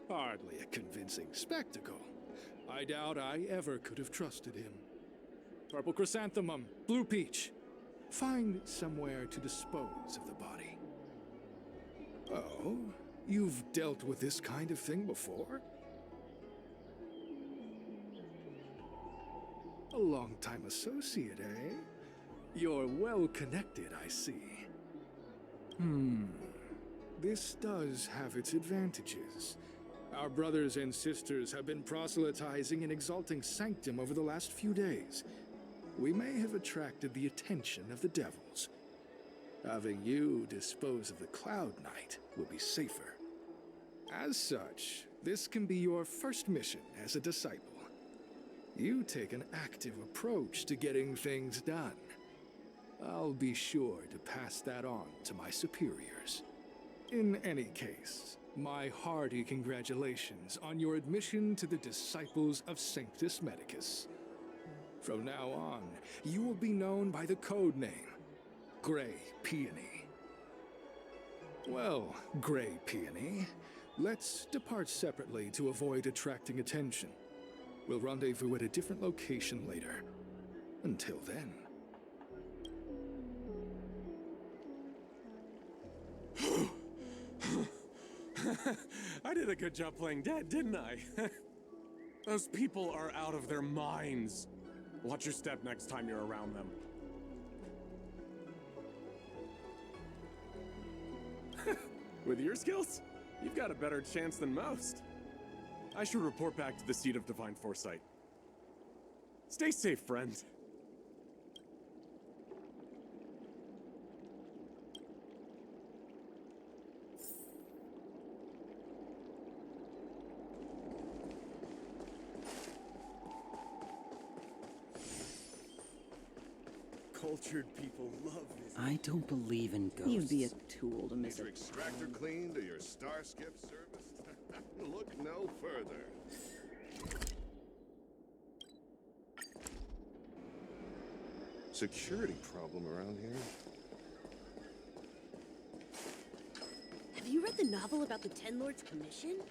Hardly a convincing spectacle. I doubt I ever could have trusted him. Purple Chrysanthemum, Blue Peach. Find somewhere to dispose of the body. Oh, you've dealt with this kind of thing before? A long-time associate, eh? You're well connected, I see. This does have its advantages. Our brothers and sisters have been proselytizing and exalting Sanctum over the last few days. We may have attracted the attention of the devils. Having you dispose of the Cloud Knight will be safer. As such, this can be your first mission as a disciple. You take an active approach to getting things done. I'll be sure to pass that on to my superiors. In any case, my hearty congratulations on your admission to the Disciples of Sanctus Medicus. From now on, you will be known by the code name, Grey Peony. Well, Grey Peony, let's depart separately to avoid attracting attention. We'll rendezvous at a different location later. Until then. I did a good job playing dead, didn't I? Those people are out of their minds. Watch your step next time you're around them. With your skills, you've got a better chance than most. I should report back to the Seat of Divine Foresight. Stay safe, friend. Cultured people love this. I don't believe in ghosts. You'd be a tool to miss Your it. extractor cleaned or your star skip serviced? Look no further. Security problem around here? Have you read the novel about the Ten Lords Commission?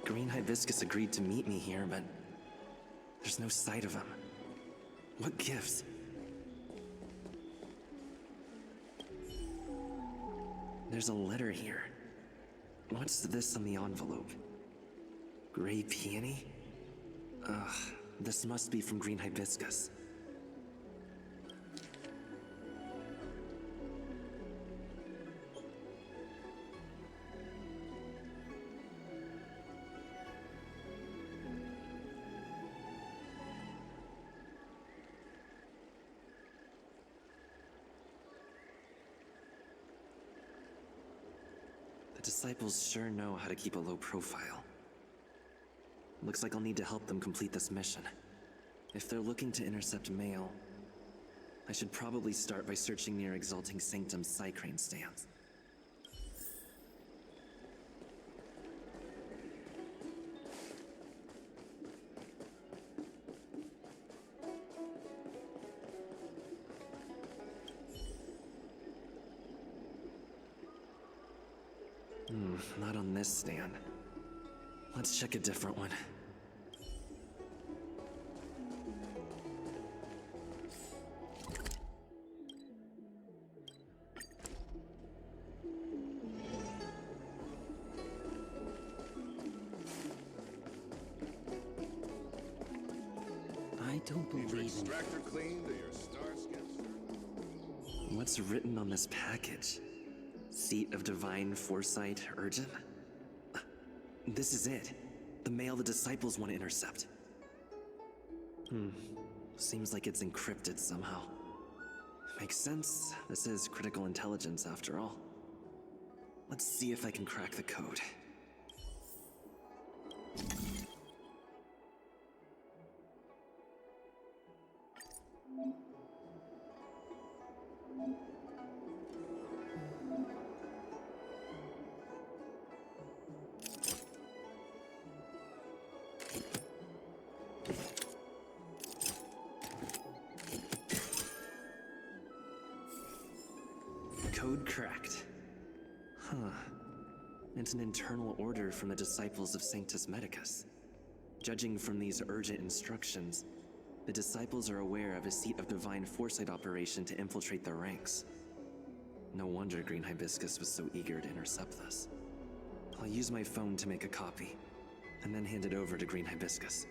Green Hibiscus agreed to meet me here, but there's no sight of him. What gives? There's a letter here. What's this on the envelope? Grey Peony? Ugh, this must be from Green Hibiscus. The disciples sure know how to keep a low profile. Looks like I'll need to help them complete this mission. If they're looking to intercept mail, I should probably start by searching near Exalting Sanctum's Psycrane stands. Not on this stand. Let's check a different one. I don't Need your believe in extractor cleaned or your star skiffs? What's written on this package? Seat of Divine Foresight, urgent? This is it. The mail the disciples want to intercept. Seems like it's encrypted somehow. Makes sense. This is critical intelligence after all. Let's see if I can crack the code. Code cracked. Huh. It's an internal order from the disciples of Sanctus Medicus. Judging from these urgent instructions, the disciples are aware of a Seat of Divine Foresight operation to infiltrate their ranks. No wonder Green Hibiscus was so eager to intercept this. I'll use my phone to make a copy, and then hand it over to Green Hibiscus.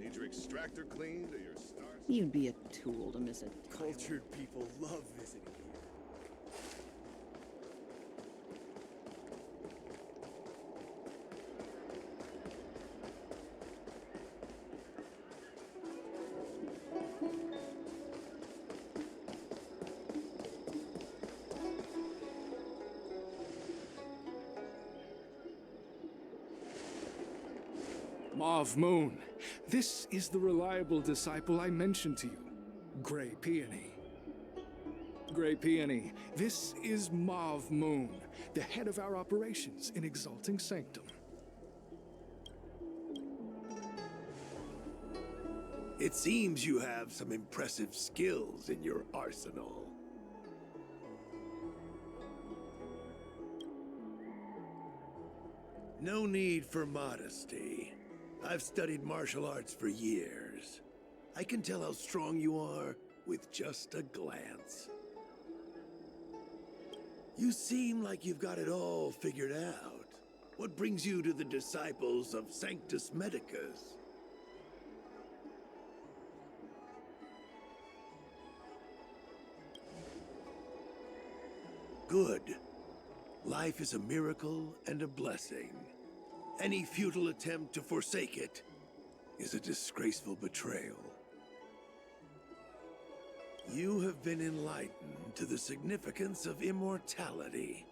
Need your extractor cleaned or your star You'd be a tool to miss it. Cultured people love visiting here. Mauve Moon, this is the reliable disciple I mentioned to you, Grey Peony. Grey Peony, this is Mauve Moon, the head of our operations in Exalting Sanctum. It seems you have some impressive skills in your arsenal. No need for modesty. I've studied martial arts for years. I can tell how strong you are with just a glance. You seem like you've got it all figured out. What brings you to the disciples of Sanctus Medicus? Good. Life is a miracle and a blessing. Any futile attempt to forsake it is a disgraceful betrayal. You have been enlightened to the significance of immortality.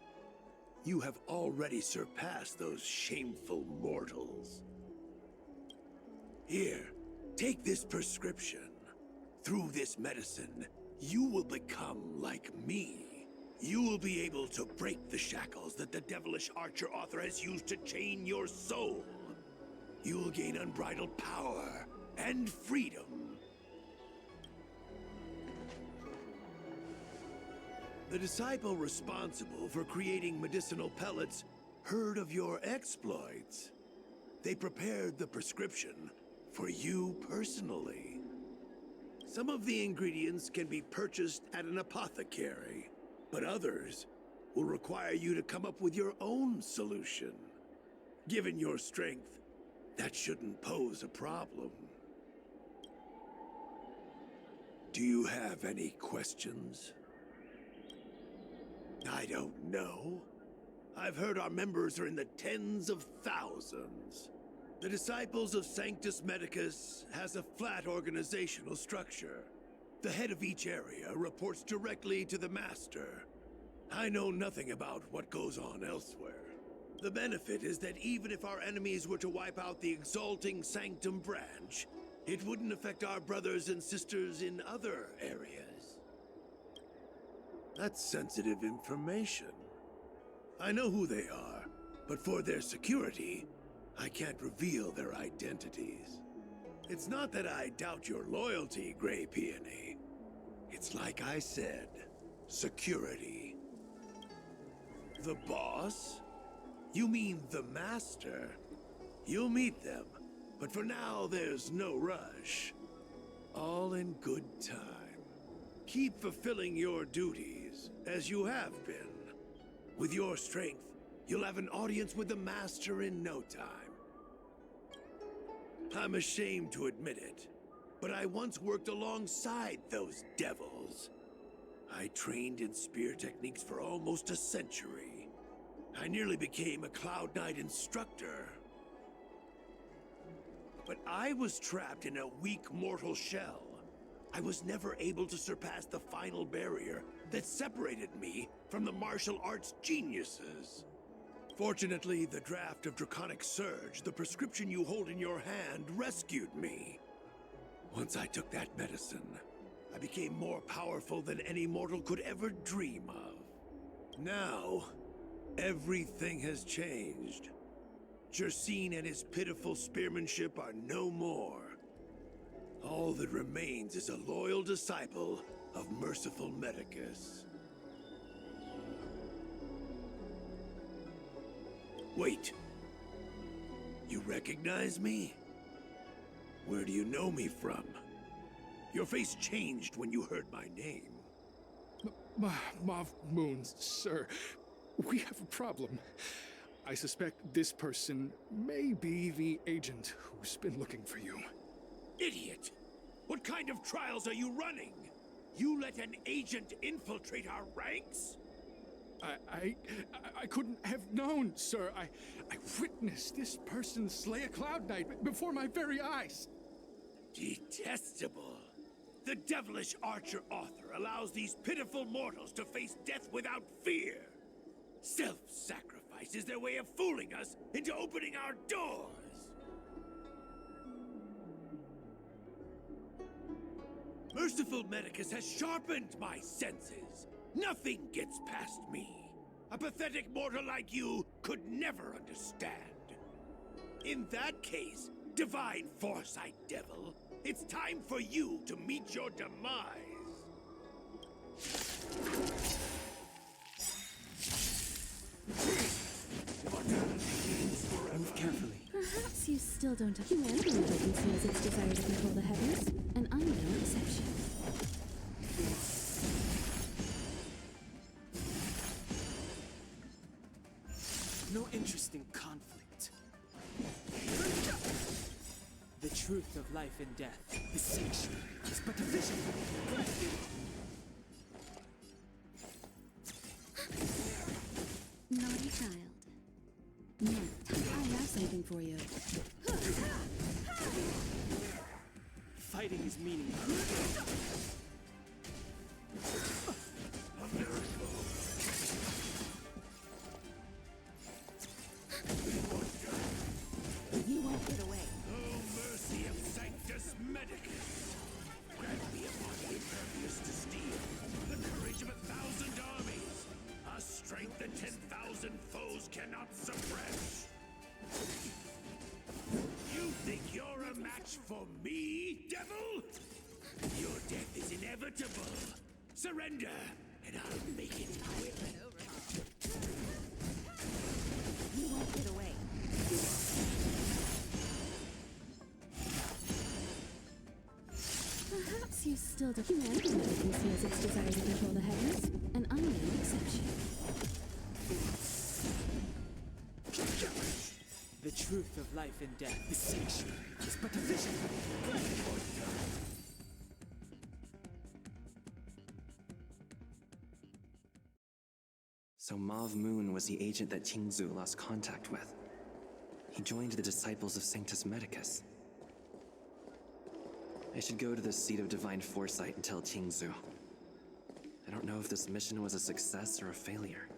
You have already surpassed those shameful mortals. Here, take this prescription. Through this medicine, you will become like me. You will be able to break the shackles that the devilish archer author has used to chain your soul. You will gain unbridled power and freedom. The disciple responsible for creating medicinal pellets heard of your exploits. They prepared the prescription for you personally. Some of the ingredients can be purchased at an apothecary, but others will require you to come up with your own solution. Given your strength, That shouldn't pose a problem. Do you have any questions? I don't know. I've heard our members are in the tens of thousands. The Disciples of Sanctus Medicus has a flat organizational structure. The head of each area reports directly to the Master. I know nothing about what goes on elsewhere. The benefit is that even if our enemies were to wipe out the Exalting Sanctum branch, it wouldn't affect our brothers and sisters in other areas. That's sensitive information. I know who they are, but for their security, I can't reveal their identities. It's not that I doubt your loyalty, Grey Peony. It's like I said, security. The boss? You mean the Master? You'll meet them, but for now there's no rush. All in good time. Keep fulfilling your duties, as you have been. With your strength, you'll have an audience with the Master in no time. I'm ashamed to admit it, but I once worked alongside those devils. I trained in spear techniques for almost a century. I nearly became a Cloud Knight instructor. But I was trapped in a weak mortal shell. I was never able to surpass the final barrier that separated me from the martial arts geniuses. Fortunately, the draft of Draconic Surge, the prescription you hold in your hand, rescued me. Once I took that medicine, I became more powerful than any mortal could ever dream of. Now, everything has changed. Jersine and his pitiful spearmanship are no more. All that remains is a loyal disciple of Merciful Medicus. Wait. You recognize me? Where do you know me from? Your face changed when you heard my name. Mav Moons, sir. We have a problem. I suspect this person may be the agent who's been looking for you. Idiot! What kind of trials are you running? You let an agent infiltrate our ranks? I couldn't have known, sir. I witnessed this person slay a Cloud Knight before my very eyes. Detestable. The devilish archer author allows these pitiful mortals to face death without fear. Self-sacrifice is their way of fooling us into opening our doors. Merciful Medicus has sharpened my senses. Nothing gets past me. A pathetic mortal like you could never understand. In that case, Divine Foresight Devil, it's time for you to meet your demise. Move carefully. Perhaps you still don't have humanity never conceals its desire to control the heavens, and I'm no exception. No interest in conflict. The truth of life and death, the sanctuary, is but a vision. Naughty child. Now, I have something for you. Fighting is meaningless. You won't get away. Oh, mercy of Sanctus Medicus! Grant me a body impervious to steel, the courage of 1,000 armies, a strength that 10,000 foes cannot suppress. You think you're a match for me, devil? Your death is inevitable. Surrender, and I'll make it quick. You won't get away. Perhaps you still don't. Humanity never conceals its desire to control the heavens, and I'm no exception. The truth of life and death. The sanctuary is but a vision. So Mauve Moon was the agent that Qingzu lost contact with. He joined the Disciples of Sanctus Medicus. I should go to the Seat of Divine Foresight and tell Qingzu. I don't know if this mission was a success or a failure.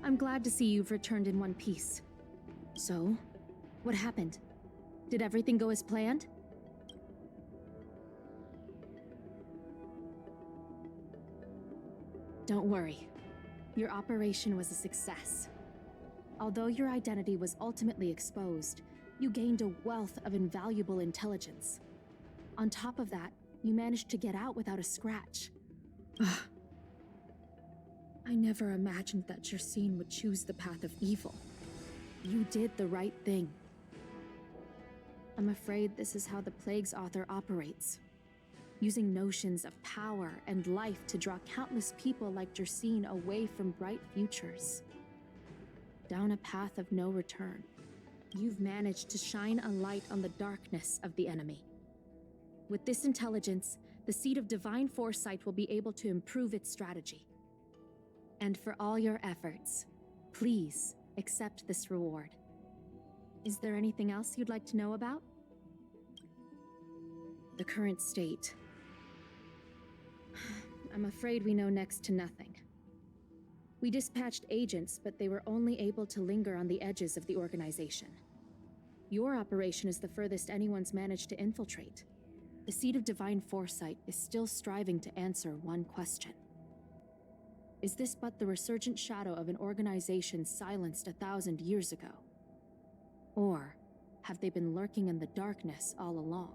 I'm glad to see you've returned in one piece. So, what happened? Did everything go as planned? Don't worry. Your operation was a success. Although your identity was ultimately exposed, you gained a wealth of invaluable intelligence. On top of that, you managed to get out without a scratch. I never imagined that Jersine would choose the path of evil. You did the right thing. I'm afraid this is how the Plague's author operates. Using notions of power and life to draw countless people like Jersine away from bright futures. Down a path of no return. You've managed to shine a light on the darkness of the enemy. With this intelligence, the Seat of Divine Foresight will be able to improve its strategy. And for all your efforts, please accept this reward. Is there anything else you'd like to know about? The current state. I'm afraid we know next to nothing. We dispatched agents, but they were only able to linger on the edges of the organization. Your operation is the furthest anyone's managed to infiltrate. The Seat of Divine Foresight is still striving to answer one question. Is this but the resurgent shadow of an organization silenced 1,000 years ago? Or have they been lurking in the darkness all along?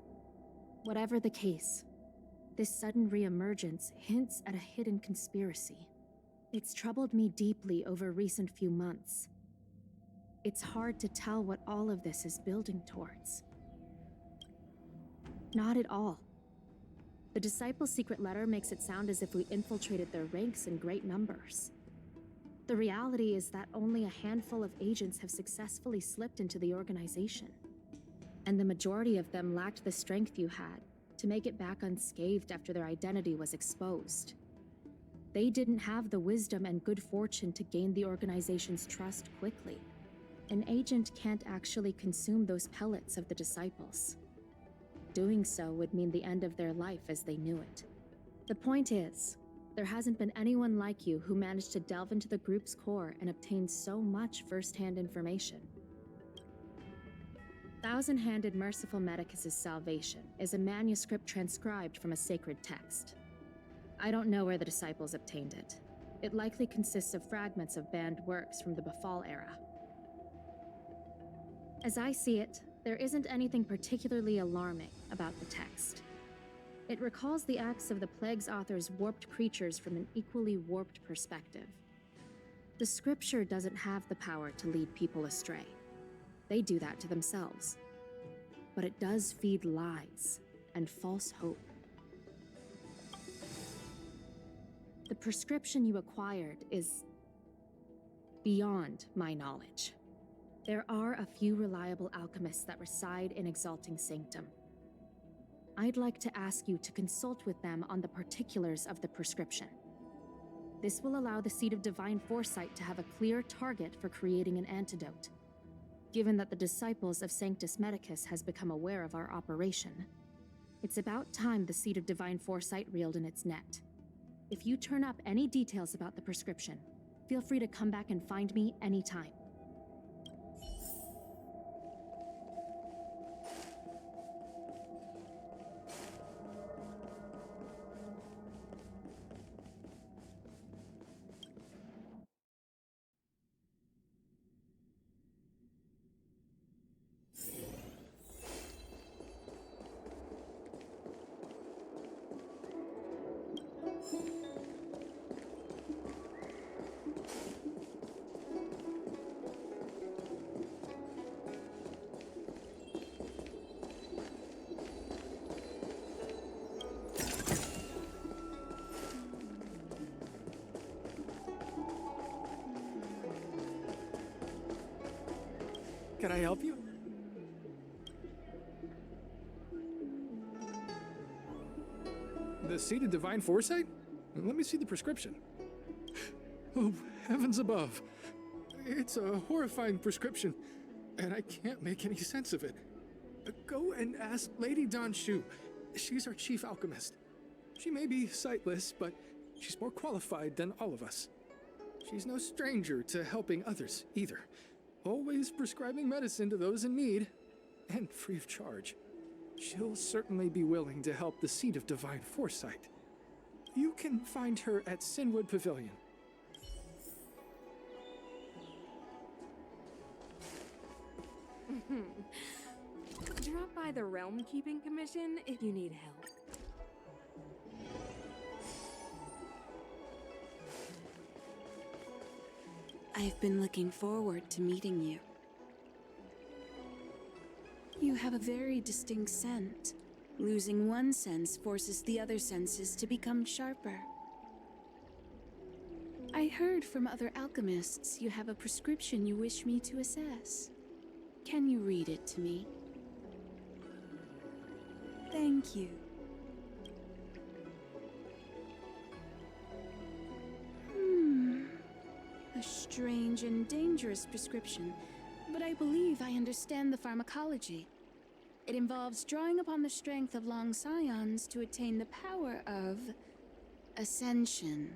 Whatever the case, this sudden reemergence hints at a hidden conspiracy. It's troubled me deeply over recent few months. It's hard to tell what all of this is building towards. Not at all. The Disciples' secret letter makes it sound as if we infiltrated their ranks in great numbers. The reality is that only a handful of agents have successfully slipped into the organization. And the majority of them lacked the strength you had to make it back unscathed after their identity was exposed. They didn't have the wisdom and good fortune to gain the organization's trust quickly. An agent can't actually consume those pellets of the Disciples. Doing so would mean the end of their life as they knew it. The point is, there hasn't been anyone like you who managed to delve into the group's core and obtain so much first-hand information. Thousand-Handed Merciful Medicus' Salvation is a manuscript transcribed from a sacred text. I don't know where the Disciples obtained it. It likely consists of fragments of banned works from the Befall era. As I see it, there isn't anything particularly alarming about the text. It recalls the acts of the Plague's author's warped creatures from an equally warped perspective. The scripture doesn't have the power to lead people astray. They do that to themselves. But it does feed lies and false hope. The prescription you acquired is beyond my knowledge. There are a few reliable alchemists that reside in Exalting Sanctum. I'd like to ask you to consult with them on the particulars of the prescription. This will allow the Seed of Divine Foresight to have a clear target for creating an antidote. Given that the Disciples of Sanctus Medicus has become aware of our operation, it's about time the Seed of Divine Foresight reeled in its net. If you turn up any details about the prescription, feel free to come back and find me anytime. Can I help you? The Seed of Divine Foresight? Let me see the prescription. Oh, heavens above. It's a horrifying prescription, and I can't make any sense of it. Go and ask Lady Dan Shu. She's our chief alchemist. She may be sightless, but she's more qualified than all of us. She's no stranger to helping others, either. Always prescribing medicine to those in need, and free of charge. She'll certainly be willing to help the Seed of Divine Foresight. You can find her at Sinwood Pavilion. Drop by the Realm Keeping Commission if you need help. I've been looking forward to meeting you. You have a very distinct scent. Losing one sense forces the other senses to become sharper. I heard from other alchemists you have a prescription you wish me to assess. Can you read it to me? Thank you. A strange and dangerous prescription, but I believe I understand the pharmacology. It involves drawing upon the strength of long scions to attain the power of ascension.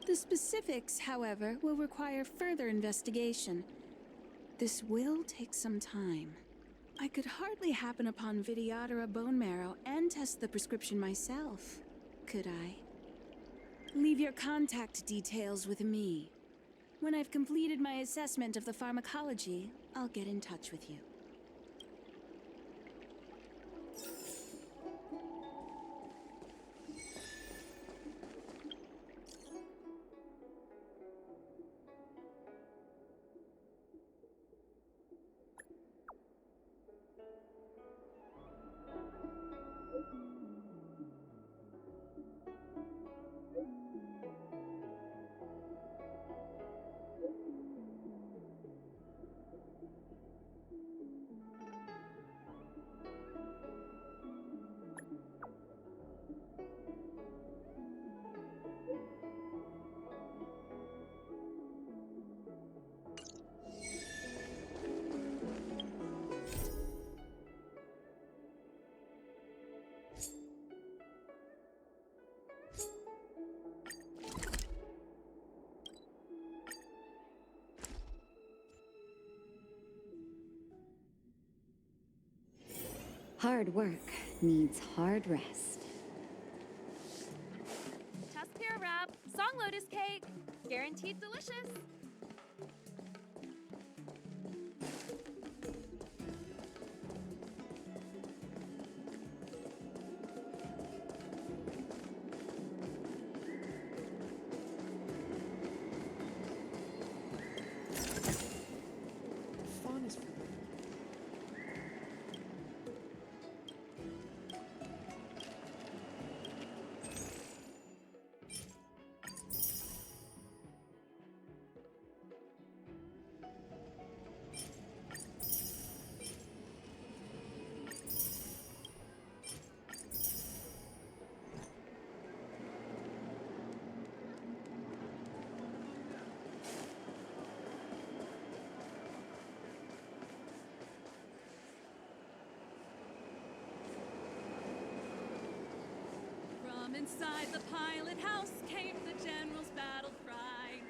The specifics, however, will require further investigation. This will take some time. I could hardly happen upon Vidyadhara bone marrow and test the prescription myself, could I? Leave your contact details with me. When I've completed my assessment of the pharmacology, I'll get in touch with you. Hard work needs hard rest. Tuskira wrap, song lotus cake, guaranteed delicious. inside the pilot house came the general's battle cry.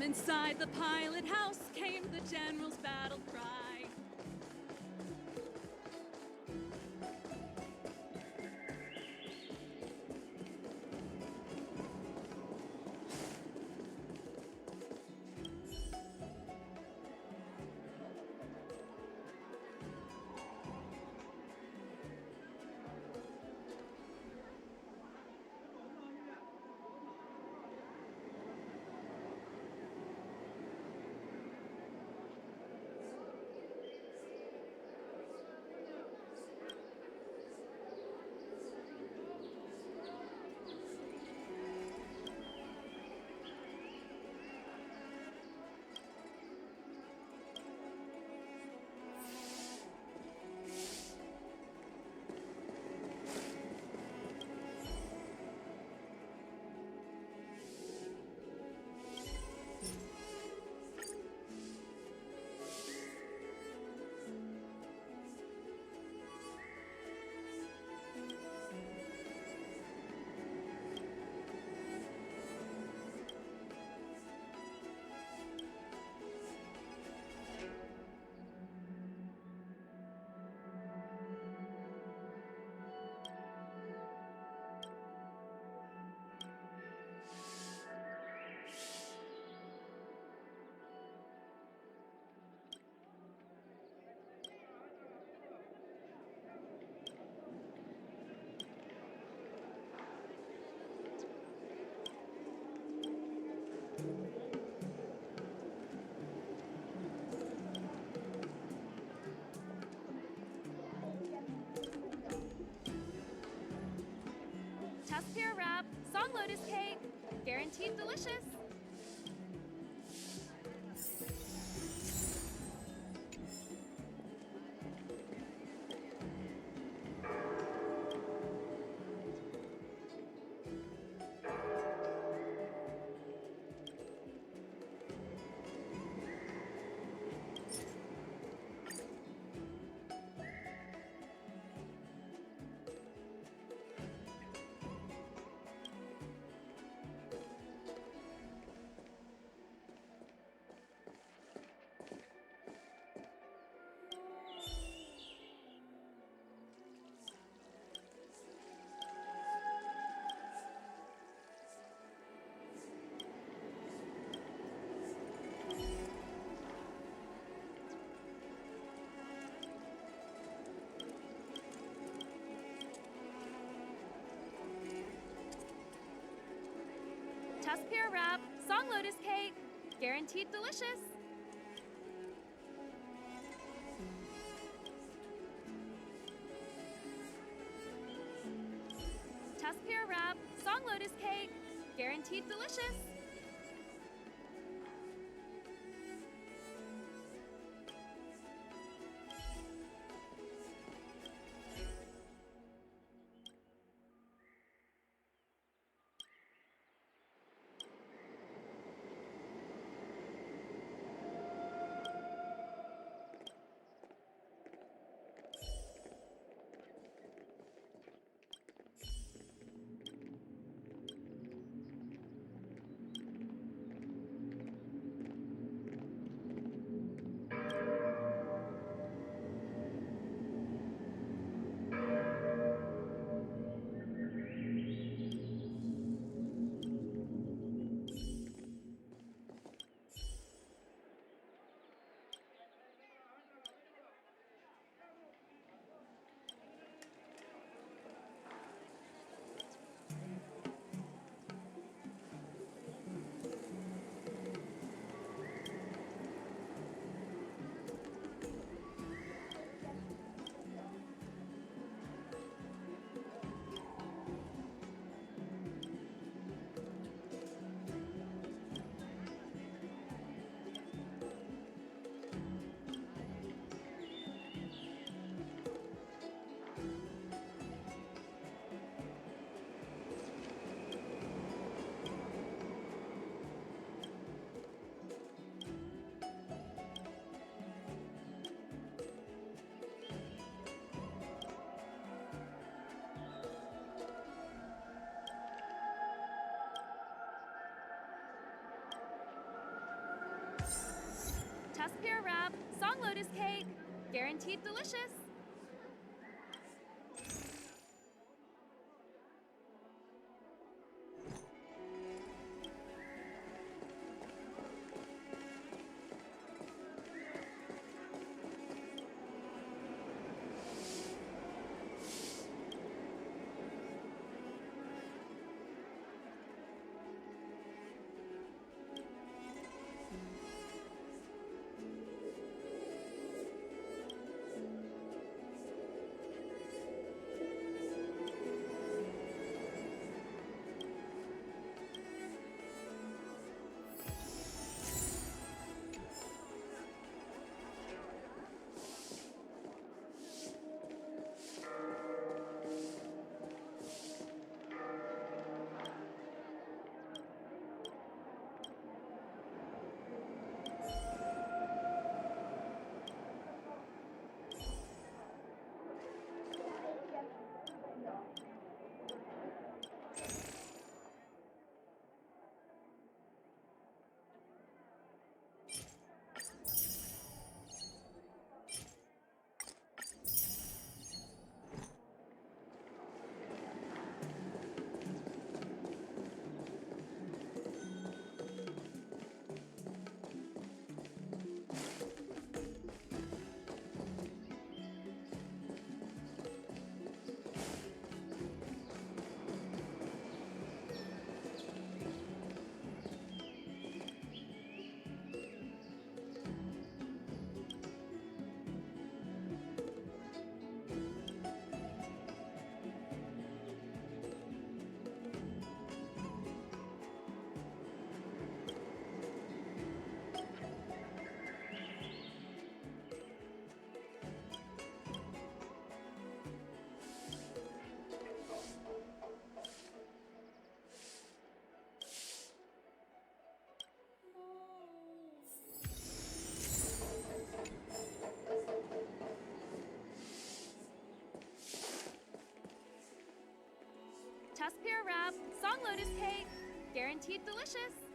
From inside the pilot house came the general's battle cry. Test pear wrap, song lotus cake, guaranteed delicious. Test pear wrap, song lotus cake, guaranteed delicious. Test pear wrap, song lotus cake, guaranteed delicious. Guaranteed delicious. Tuskpear wrap, song lotus cake, guaranteed delicious.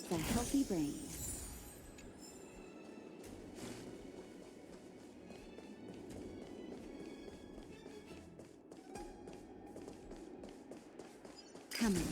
It's a healthy brain. Come on.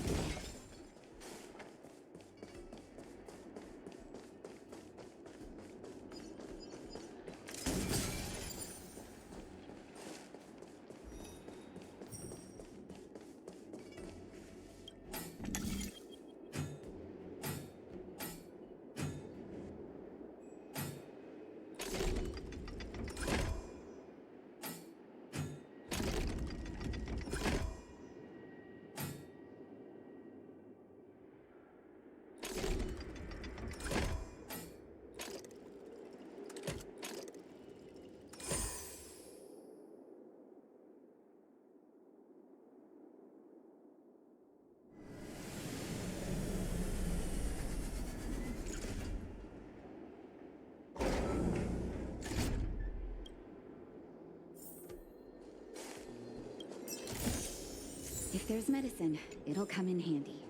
If there's medicine, it'll come in handy.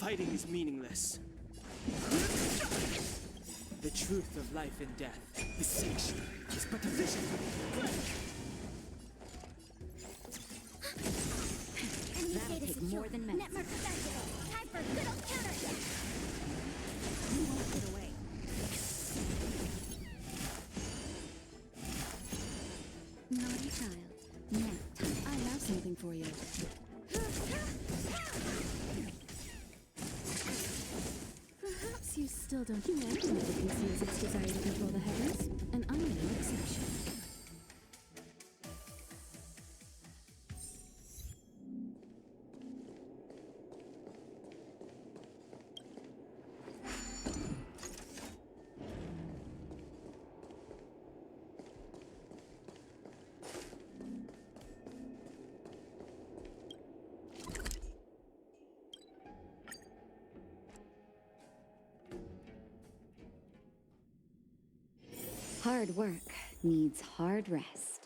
Fighting is meaningless. The truth of life and death, distinction, is but a vision. That'll take more than minutes. Netmark effective. Time for a good old counterattack. You won't get away. Naughty child. Nap time. I have something for you. Perhaps you still don't. Humanity never conceals its desire to control the heavens, and I'm no exception. Hard work needs hard rest.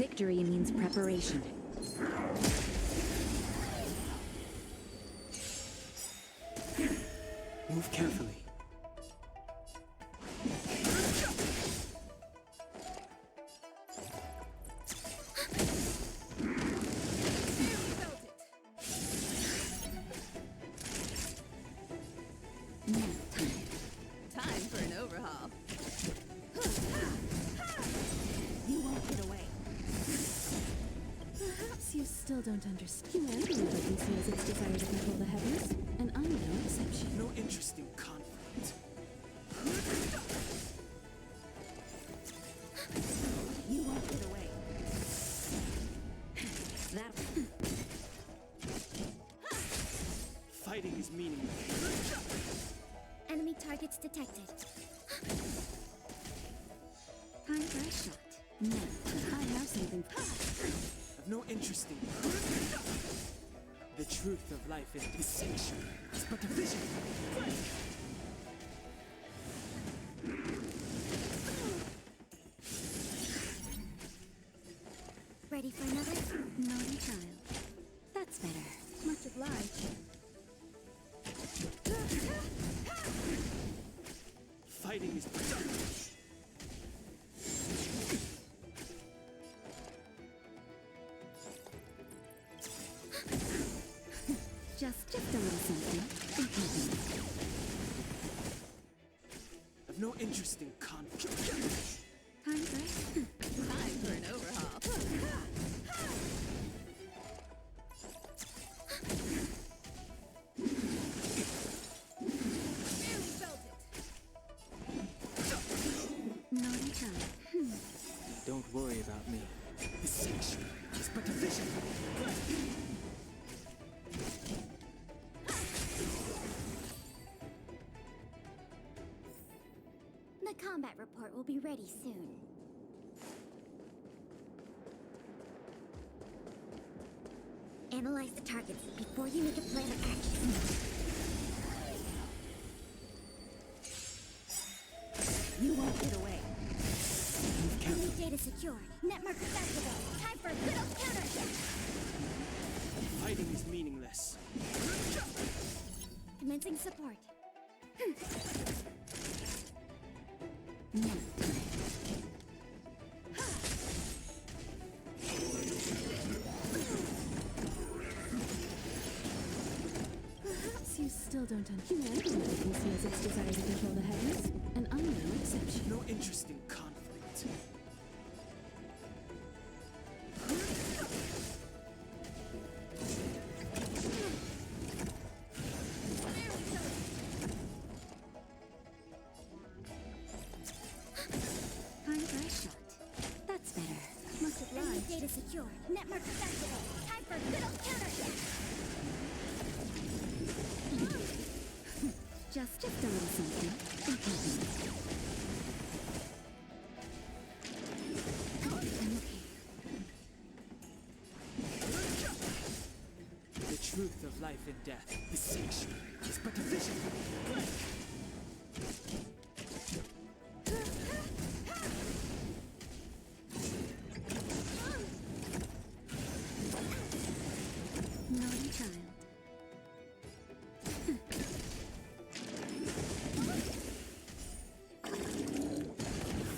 Victory means preparation. Move carefully. Time for an overhaul. You won't get away. Perhaps you still don't understand. Humanity never conceals its desire to control the heavens, and I'm no exception. No interesting conflict. You won't get away. That Fighting is meaningless. Enemy targets detected. Time for a shot. No, I have something. Of no interesting. The truth of life is distinction. It's but a vision. Ready for another? Naughty child. That's better. Much obliged. Fighting is Just a little something. of no interesting conflict. Time for time for an overhaul. naughty child. Don't worry about me. Distinction is but a vision. The combat report will be ready soon. Analyze the targets before you make a plan of action. You won't get away. Enemy data secured. Net markers activated. Time for a good old counterattack. Fighting is meaningless. Commencing support. Perhaps you still don't understand. Humanity never conceals its desire to control the heavens, and I'm no exception. No interesting conflict. Time for a shot. That's better. Much obliged. Data secured. Net markers activated. Time for a good old counterattack. Just a little something. The truth of life and death, distinction, is but a vision. Naughty child.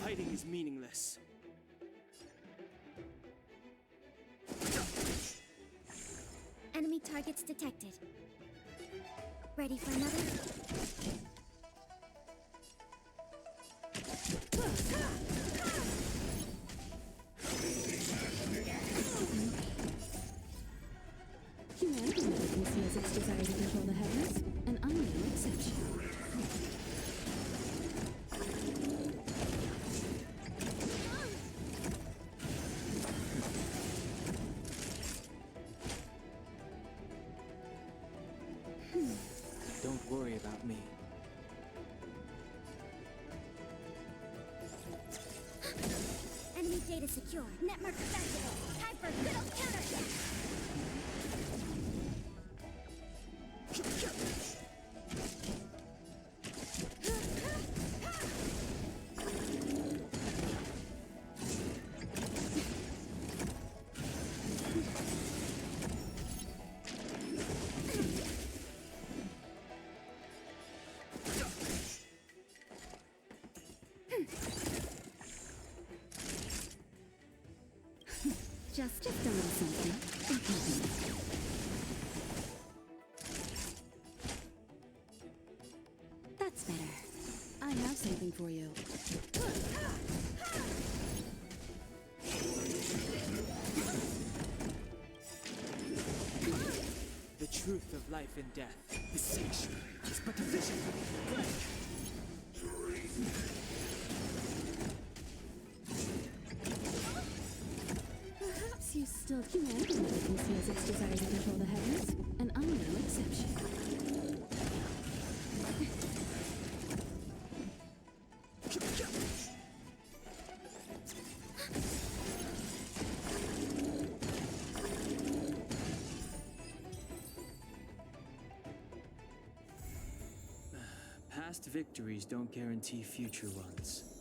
Fighting is meaningless. Enemy targets detected. Ready for another? Humanity never conceals its desire to control the heavens, and I'm no exception. Don't worry about me. Enemy data secured. Net markers activated. Time for a good old counterattack. Just a little something. in keeping. That's better. I have something for you. The truth of life and death, the sanctuary, is but a vision. Perhaps you still humanity conceals its desire to control the heavens, and I'm no exception. Past victories don't guarantee future ones.